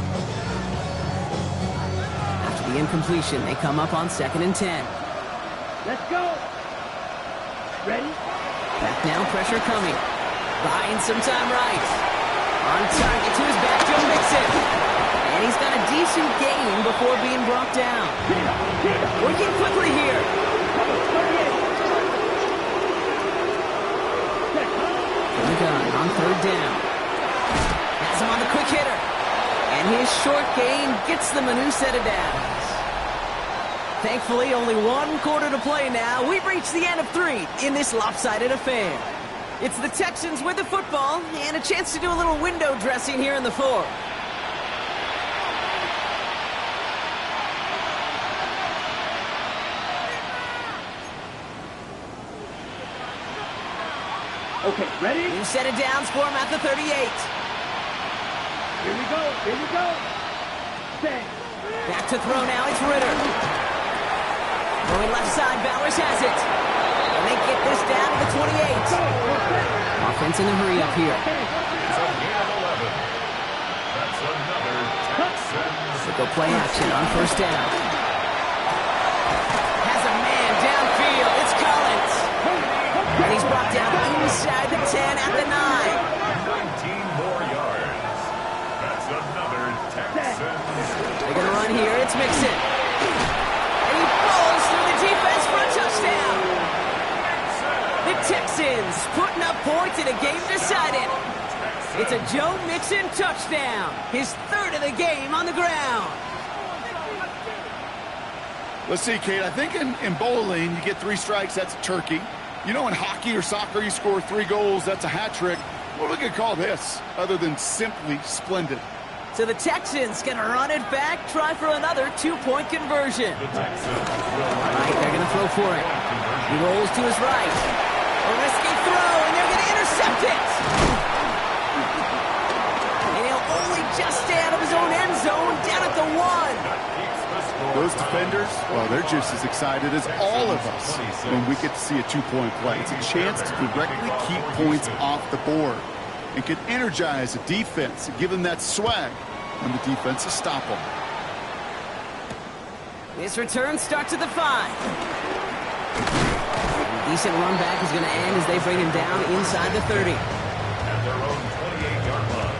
After the incompletion, they come up on 2nd and 10. Let's go. Ready? Back now, pressure coming. Buying some time right. On target to his back, Joe Mixon. And he's got a decent gain before being brought down. Working quickly here. The gun on 3rd down. Has him on the quick hitter. And his short gain gets them a new set of downs. Thankfully, only 1 quarter to play now. We've reached the end of 3 in this lopsided affair. It's the Texans with the football and a chance to do a little window dressing here in the 4th. Okay, ready? New set of downs for him at the 38. Here we go. Here we go. Stay. Back to throw now, it's Ritter. Going left side, Bowers has it. And they get this down to the 28. Offense in a hurry up here. It's a gain of 11. That's another Texans. They go play action on 1st down. Has a man downfield. It's Collins. And he's brought down inside the 10 at the 9. 19 more yards. That's another Texans. They're going to run here. It's Mixon. And he falls through the defense for a touchdown. The Texans putting up points in a game decided. It's a Joe Mixon touchdown. His 3rd of the game on the ground. Let's see, Kate. I think in bowling, you get 3 strikes, that's a turkey. You know, in hockey or soccer, you score 3 goals, that's a hat trick. What are we going to call this other than simply splendid? So the Texans going to run it back, try for another 2-point conversion. Right, they're going to throw for it. He rolls to his right. A risky throw, and they're going to intercept it. And he'll only just stay out of his own end zone, down at the 1. Those defenders, well, they're just as excited as all of us when we get to see a 2-point play. It's a chance to directly keep points off the board and can energize the defense and give them that swag when the defenses stop them. This return starts at the 5. A decent run back is going to end as they bring him down inside the 30. At their own 28-yard line.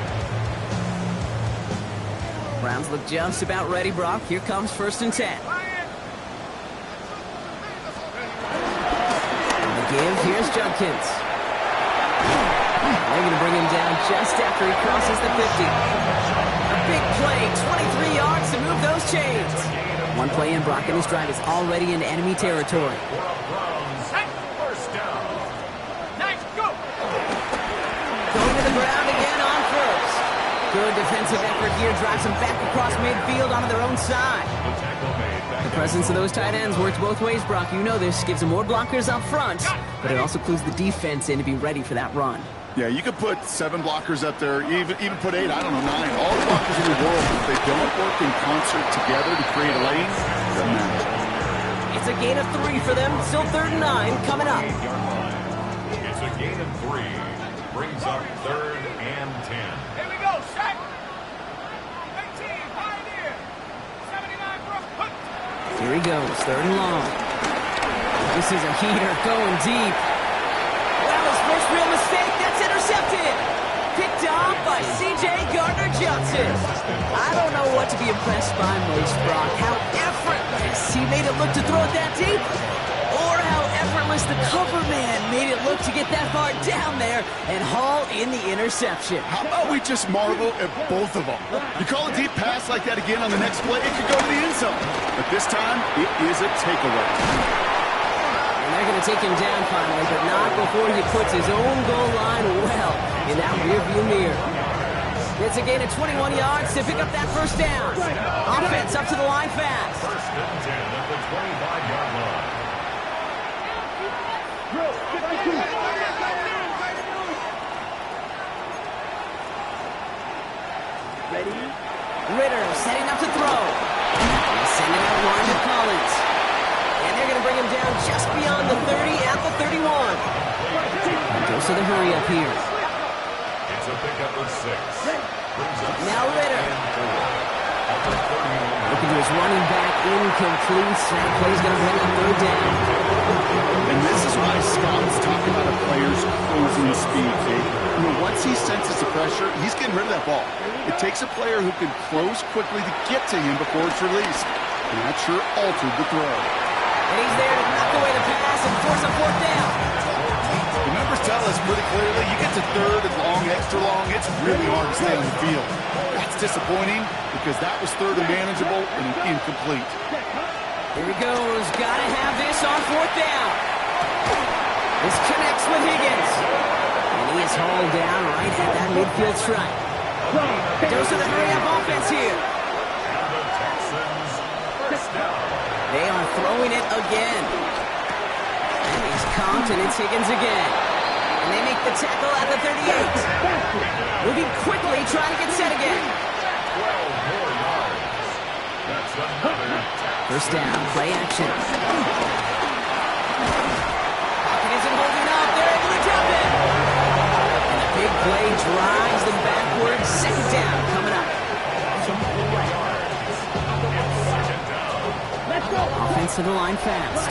Browns look just about ready, Brock. Here comes 1st and 10. On the give, here's Judkins. They're going to bring him down just after he crosses the 50. A big play, 23 yards to move those chains. One play in, Brock, and his drive is already in enemy territory. First down. Nice, go! Going to the ground again on 1st. Good defensive effort here, drives them back across midfield onto their own side. The presence of those tight ends works both ways, Brock. You know this. Gives them more blockers up front, but it also clues the defense in to be ready for that run. Yeah, you could put 7 blockers up there, even put 8, I don't know, 9. All the blockers in the world, if they don't work in concert together to create a lane, doesn't matter. It's a gain of 3 for them. Still 3rd and 9 coming up. It's a gain of 3. Brings up 3rd and 10. Here we go, set. 18, pioneer. 79 for a punt. Here he goes, 3rd and long. This is a heater going deep. Well, his first real mistake, that's intercepted. Picked off by C.J. Gardner-Johnson. I don't know what to be impressed by most, Brock. How effortless he made it look to throw it that deep, or how effortless the cover man made it look to get that far down there and haul in the interception. How about we just marvel at both of them? You call a deep pass like that again on the next play, it could go to the end zone. But this time, it is a takeaway. They're going to take him down finally, but not before he puts his own goal line well in that rearview mirror. It's a gain of 21 yards to pick up that 1st down. Offense up to the line fast. 1st and 10 at the 25-yard line. Ready? Ritter setting up to throw. He's sending out wide to Collins. And they're going to bring him down just beyond the 30 at the 31. Goes to the hurry up here. It's a pickup of 6. Now Ritter. Looking to his running back, incomplete. That play's going to bring up 3rd down. And this is why Scott's talking about a player's closing speed, Kate. You know, once he senses the pressure, he's getting rid of that ball. It takes a player who can close quickly to get to him before it's released. And that sure altered the throw. And he's there to knock away the pass and force a 4th down. The numbers tell us pretty clearly, you get to 3rd and long, extra long, it's really hard to stay on the field. That's disappointing because that was 3rd and manageable and an incomplete. Here he goes. Got to have this on 4th down. This connects with Higgins. And he is hauled down right at that midfield stripe. Dose of the hurry-up offense here. The Texans, 1st down. They are throwing it again. And he's caught, and it's Higgins again. And they make the tackle at the 38. Moving quickly, trying to get set again. 12 more yards. That's another tackle. 1st down, play action. Hopkins isn't holding up. They're able to drop it. And the big play drives them backwards. 2nd down coming up. Offense to the line fast.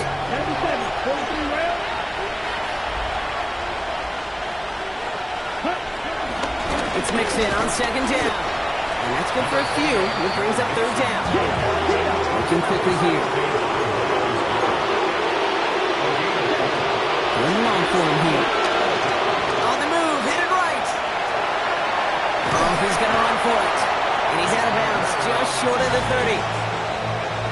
It's mixed in on 2nd down. And that's good for a few. It brings up 3rd down. Looking quickly here. Going long for him here. On the move, headed right. Oh, he's going to run for it. And he's out of bounds just short of the 30.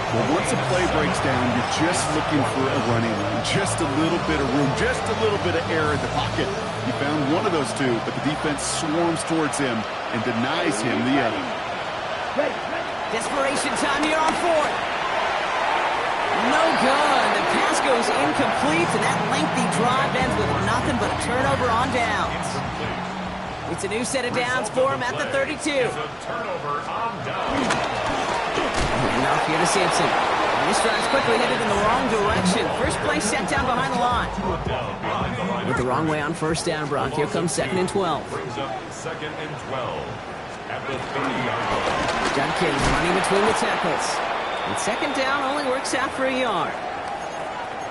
Well, once a play breaks down, you're just looking for a running room, just a little bit of room, just a little bit of air in the pocket. He found one of those two, but the defense swarms towards him and denies him the other. Desperation time here on fourth. No good. The pass goes incomplete, and that lengthy drive ends with nothing but a turnover on downs. It's a new set of downs for him at the 32. Turnover on down. And off here to Sampson. And this drive's quickly headed in the wrong direction. First play set down behind the line. With the wrong way on first down, Brock. Here comes 2nd and 12. Brings up 2nd and 12 at the 30-yard line. Judkins running between the tackles. And 2nd down only works out for a yard.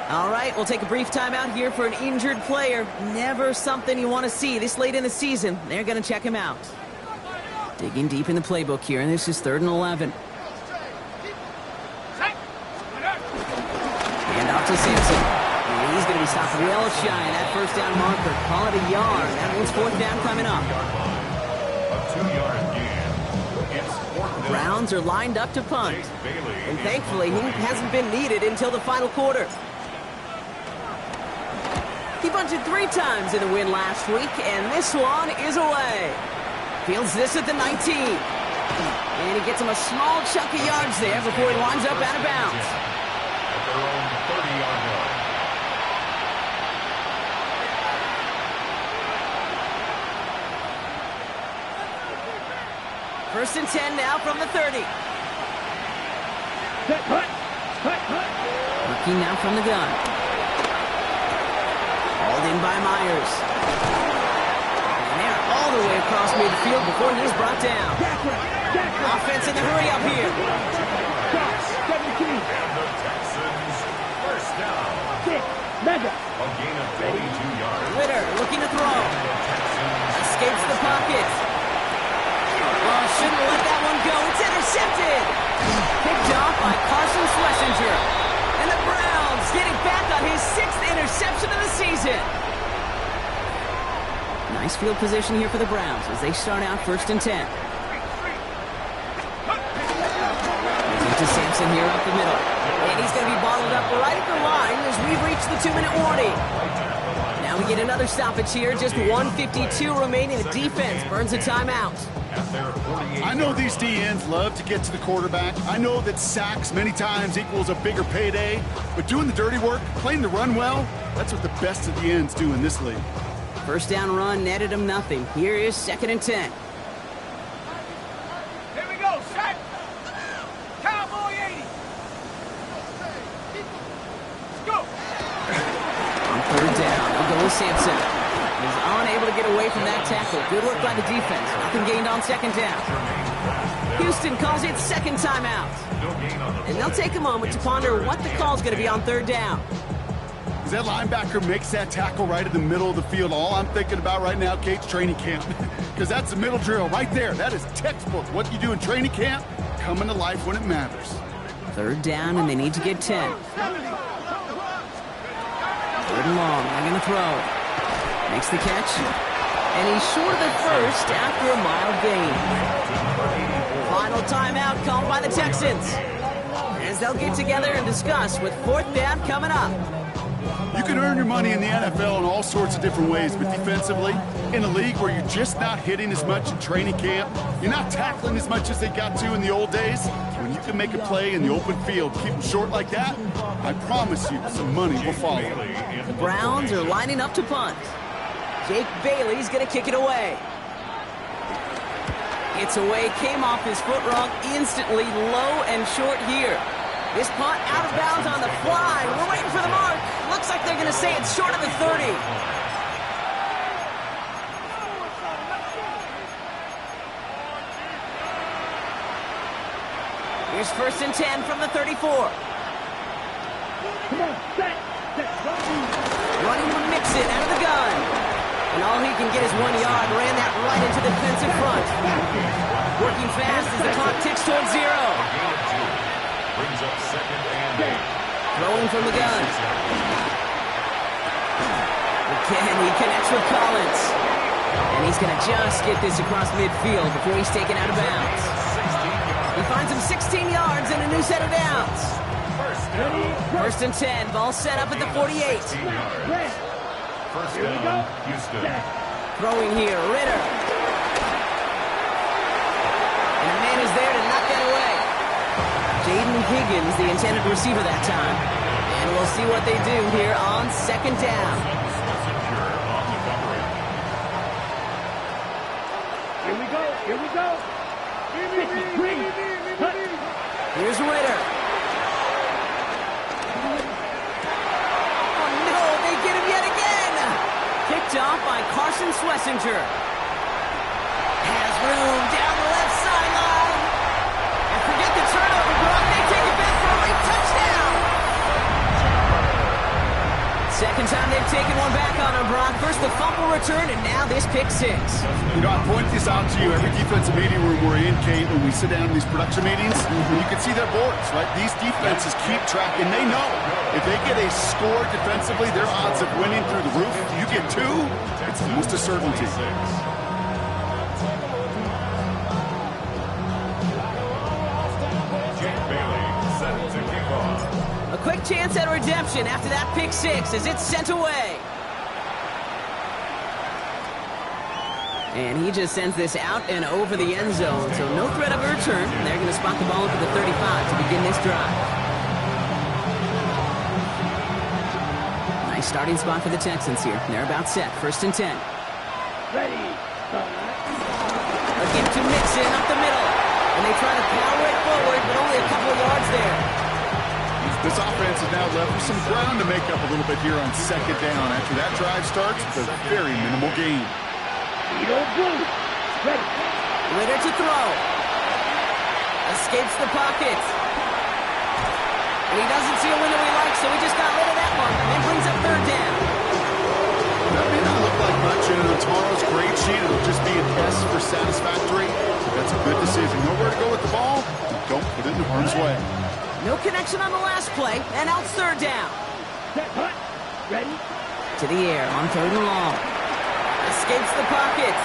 All right, we'll take a brief timeout here for an injured player. Never something you want to see this late in the season. They're going to check him out. Digging deep in the playbook here, and this is 3rd and 11. And off to Sampson. And he's going to be stopped well shy of that first down marker. Call it a yard. That one's 4th down coming up. A 2-yard gain. It's 4th down. Browns are lined up to punt. And thankfully, he hasn't been needed until the final quarter. He bunted 3 times in the win last week, and this one is away. Fields this at the 19. And he gets him a small chunk of yards there before he winds up out of bounds. At their own 30-yard line. First and 10 now from the 30. Looking now from the gun. Hauled in by Myers. And they're all the way across midfield before he's brought down. Offense in the hurry up here. 17. And the Texans first down. A gain of 32 yards. Ritter looking to throw. Escapes the pocket. Oh, shouldn't let that one go. It's intercepted. Picked off by Carson Schlesinger. And the Browns getting back on his 6th interception of the season. Nice field position here for the Browns as they start out 1st and 10. To Sampson here up the middle. And he's going to be bottled up right at the line as we've reached the 2-minute warning. Now we get another stoppage here. Just 1:52 remaining. The defense burns a timeout. I know these DNs love to get to the quarterback. I know that sacks many times equals a bigger payday. But doing the dirty work, playing the run well, that's what the best of the ends do in this league. First down run netted him nothing. Here is 2nd and 10. Here we go, set. Cowboy 80. Let's go. On 3rd down, they'll go with Sampson. He's unable to get away from that tackle. Good work by the defense. Nothing gained on 2nd down. Houston calls it 2nd timeout. And they'll take a moment to ponder what the call's going to be on 3rd down. As that linebacker makes that tackle right in the middle of the field, all I'm thinking about right now, Kate's training camp. Because that's the middle drill right there. That is textbook. What you do in training camp, coming to life when it matters. 3rd down, and they need to get 10. 3rd and long. They're going to throw. Makes the catch. And he's short of the first after a mild gain. Final timeout called by the Texans. As they'll get together and discuss with 4th down coming up. You can earn your money in the NFL in all sorts of different ways, but defensively, in a league where you're just not hitting as much in training camp, you're not tackling as much as they got to in the old days, when you can make a play in the open field, keep them short like that, I promise you some money will follow. The Browns are lining up to punt. Jake Bailey's going to kick it away. It's away, came off his foot wrong instantly, low and short here. This punt out of bounds on the fly. We're waiting for the mark. Looks like they're going to say it's short of the 30. Here's 1st and 10 from the 34. Running with Mixon out of the gun. And all he can get is 1 yard. Ran that right into the defensive front. Working fast as the clock ticks towards 0. Brings up 2nd and 8. Throwing from the gun. Again, he connects with Collins. And he's going to just get this across midfield before he's taken out of bounds. He finds him 16 yards and a new set of downs. First and 10, ball set up at the 48. First down, Houston. Throwing here, Ritter. And a man is there to knock that away. Jaden Higgins, the intended receiver that time. And we'll see what they do here on second down. Here we go. Here we go. Here's Ritter. Oh no, they get him yet again. Picked off by Carson Schlesinger. Has room down the left sideline. And forget the turnover, Brock. They take it back for a late touchdown. Second time they've taken one back on him, Brock. First the fumble return, and now this pick six. You know, I point this out to you every defensive meeting room we're in, Kate, when we sit down in these production meetings, and you can see their boards, right? These defenses keep track, and they know if they get a score defensively, their odds of winning through the roof. If you get two, it's almost a certainty. A quick chance at redemption after that pick six as it's sent away. And he just sends this out and over the end zone, so no threat of a return. They're going to spot the ball up at the 35 to begin this drive. Nice starting spot for the Texans here. They're about set. First and 10. Ready. Again to Mixon up the middle. And they try to power it forward, but only a couple of yards there. This offense is now left with some ground to make up a little bit here on second down. After that drive starts, it's a very minimal gain. Ritter to throw. Escapes the pocket. And he doesn't see a window he likes, so he just got rid of that one. And then brings up third down. That may not look like much in tomorrow's grade sheet. It'll just be an S for satisfactory. That's a good decision. Know where to go with the ball. Don't put it in harm's way. No connection on the last play, and out third down. Ready? To the air on third and long. Escapes the pocket.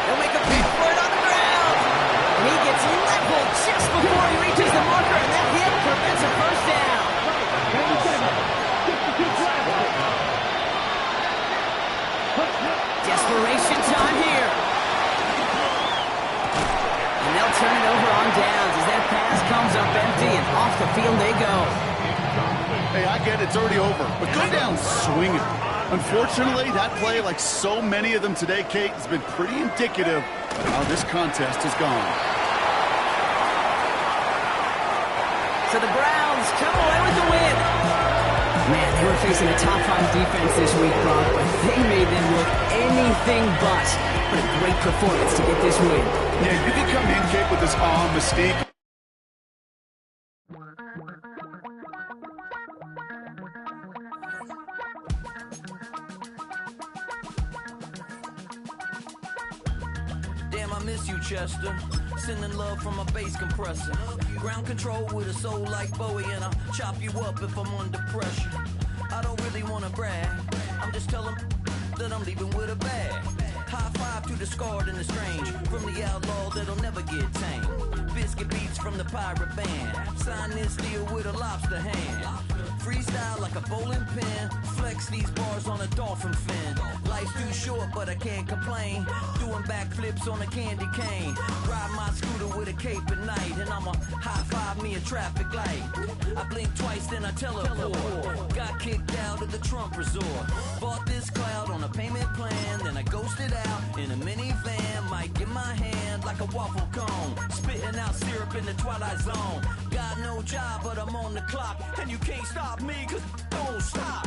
They'll make a big for it on the ground. And he gets leveled just before he reaches the marker, and that hit prevents a first down. Desperation time here. And they'll turn it over on downs as that pass comes up empty, and off the field they go. Hey, I get it, it's already over, but go down swinging. Unfortunately, that play, like so many of them today, Kate, has been pretty indicative of how this contest has gone. So the Browns come away with the win. Man, they were facing a top-5 defense this week, Brock, but they made them look anything but. What a great performance to get this win. Yeah, you can come in, Kate, with this mystique. Damn, I miss you, Chester. Sending love from a bass compressor. Ground control with a soul like Bowie, and I'll chop you up if I'm under pressure. I don't really want to brag. I'm just telling that I'm leaving with a bag. High five to the scarred and the strange. From the outlaw that'll never get tamed. Biscuit beats from the pirate band. Sign this deal with a lobster hand. Freestyle like a bowling pin. Flex these bars on a dolphin fin. Life's too short, but I can't complain. Doing backflips on a candy cane. Ride my scooter with a cape at night. And I'ma high five me a traffic light. I blink twice, then I teleport. Got kicked out of the Trump resort. Bought this cloud on a payment plan. Then I ghosted out in a minivan. Might get my hand like a waffle cone. Spitting out syrup in the twilight zone. Got no job, but I'm on the clock. And you can't stop me, cause don't stop.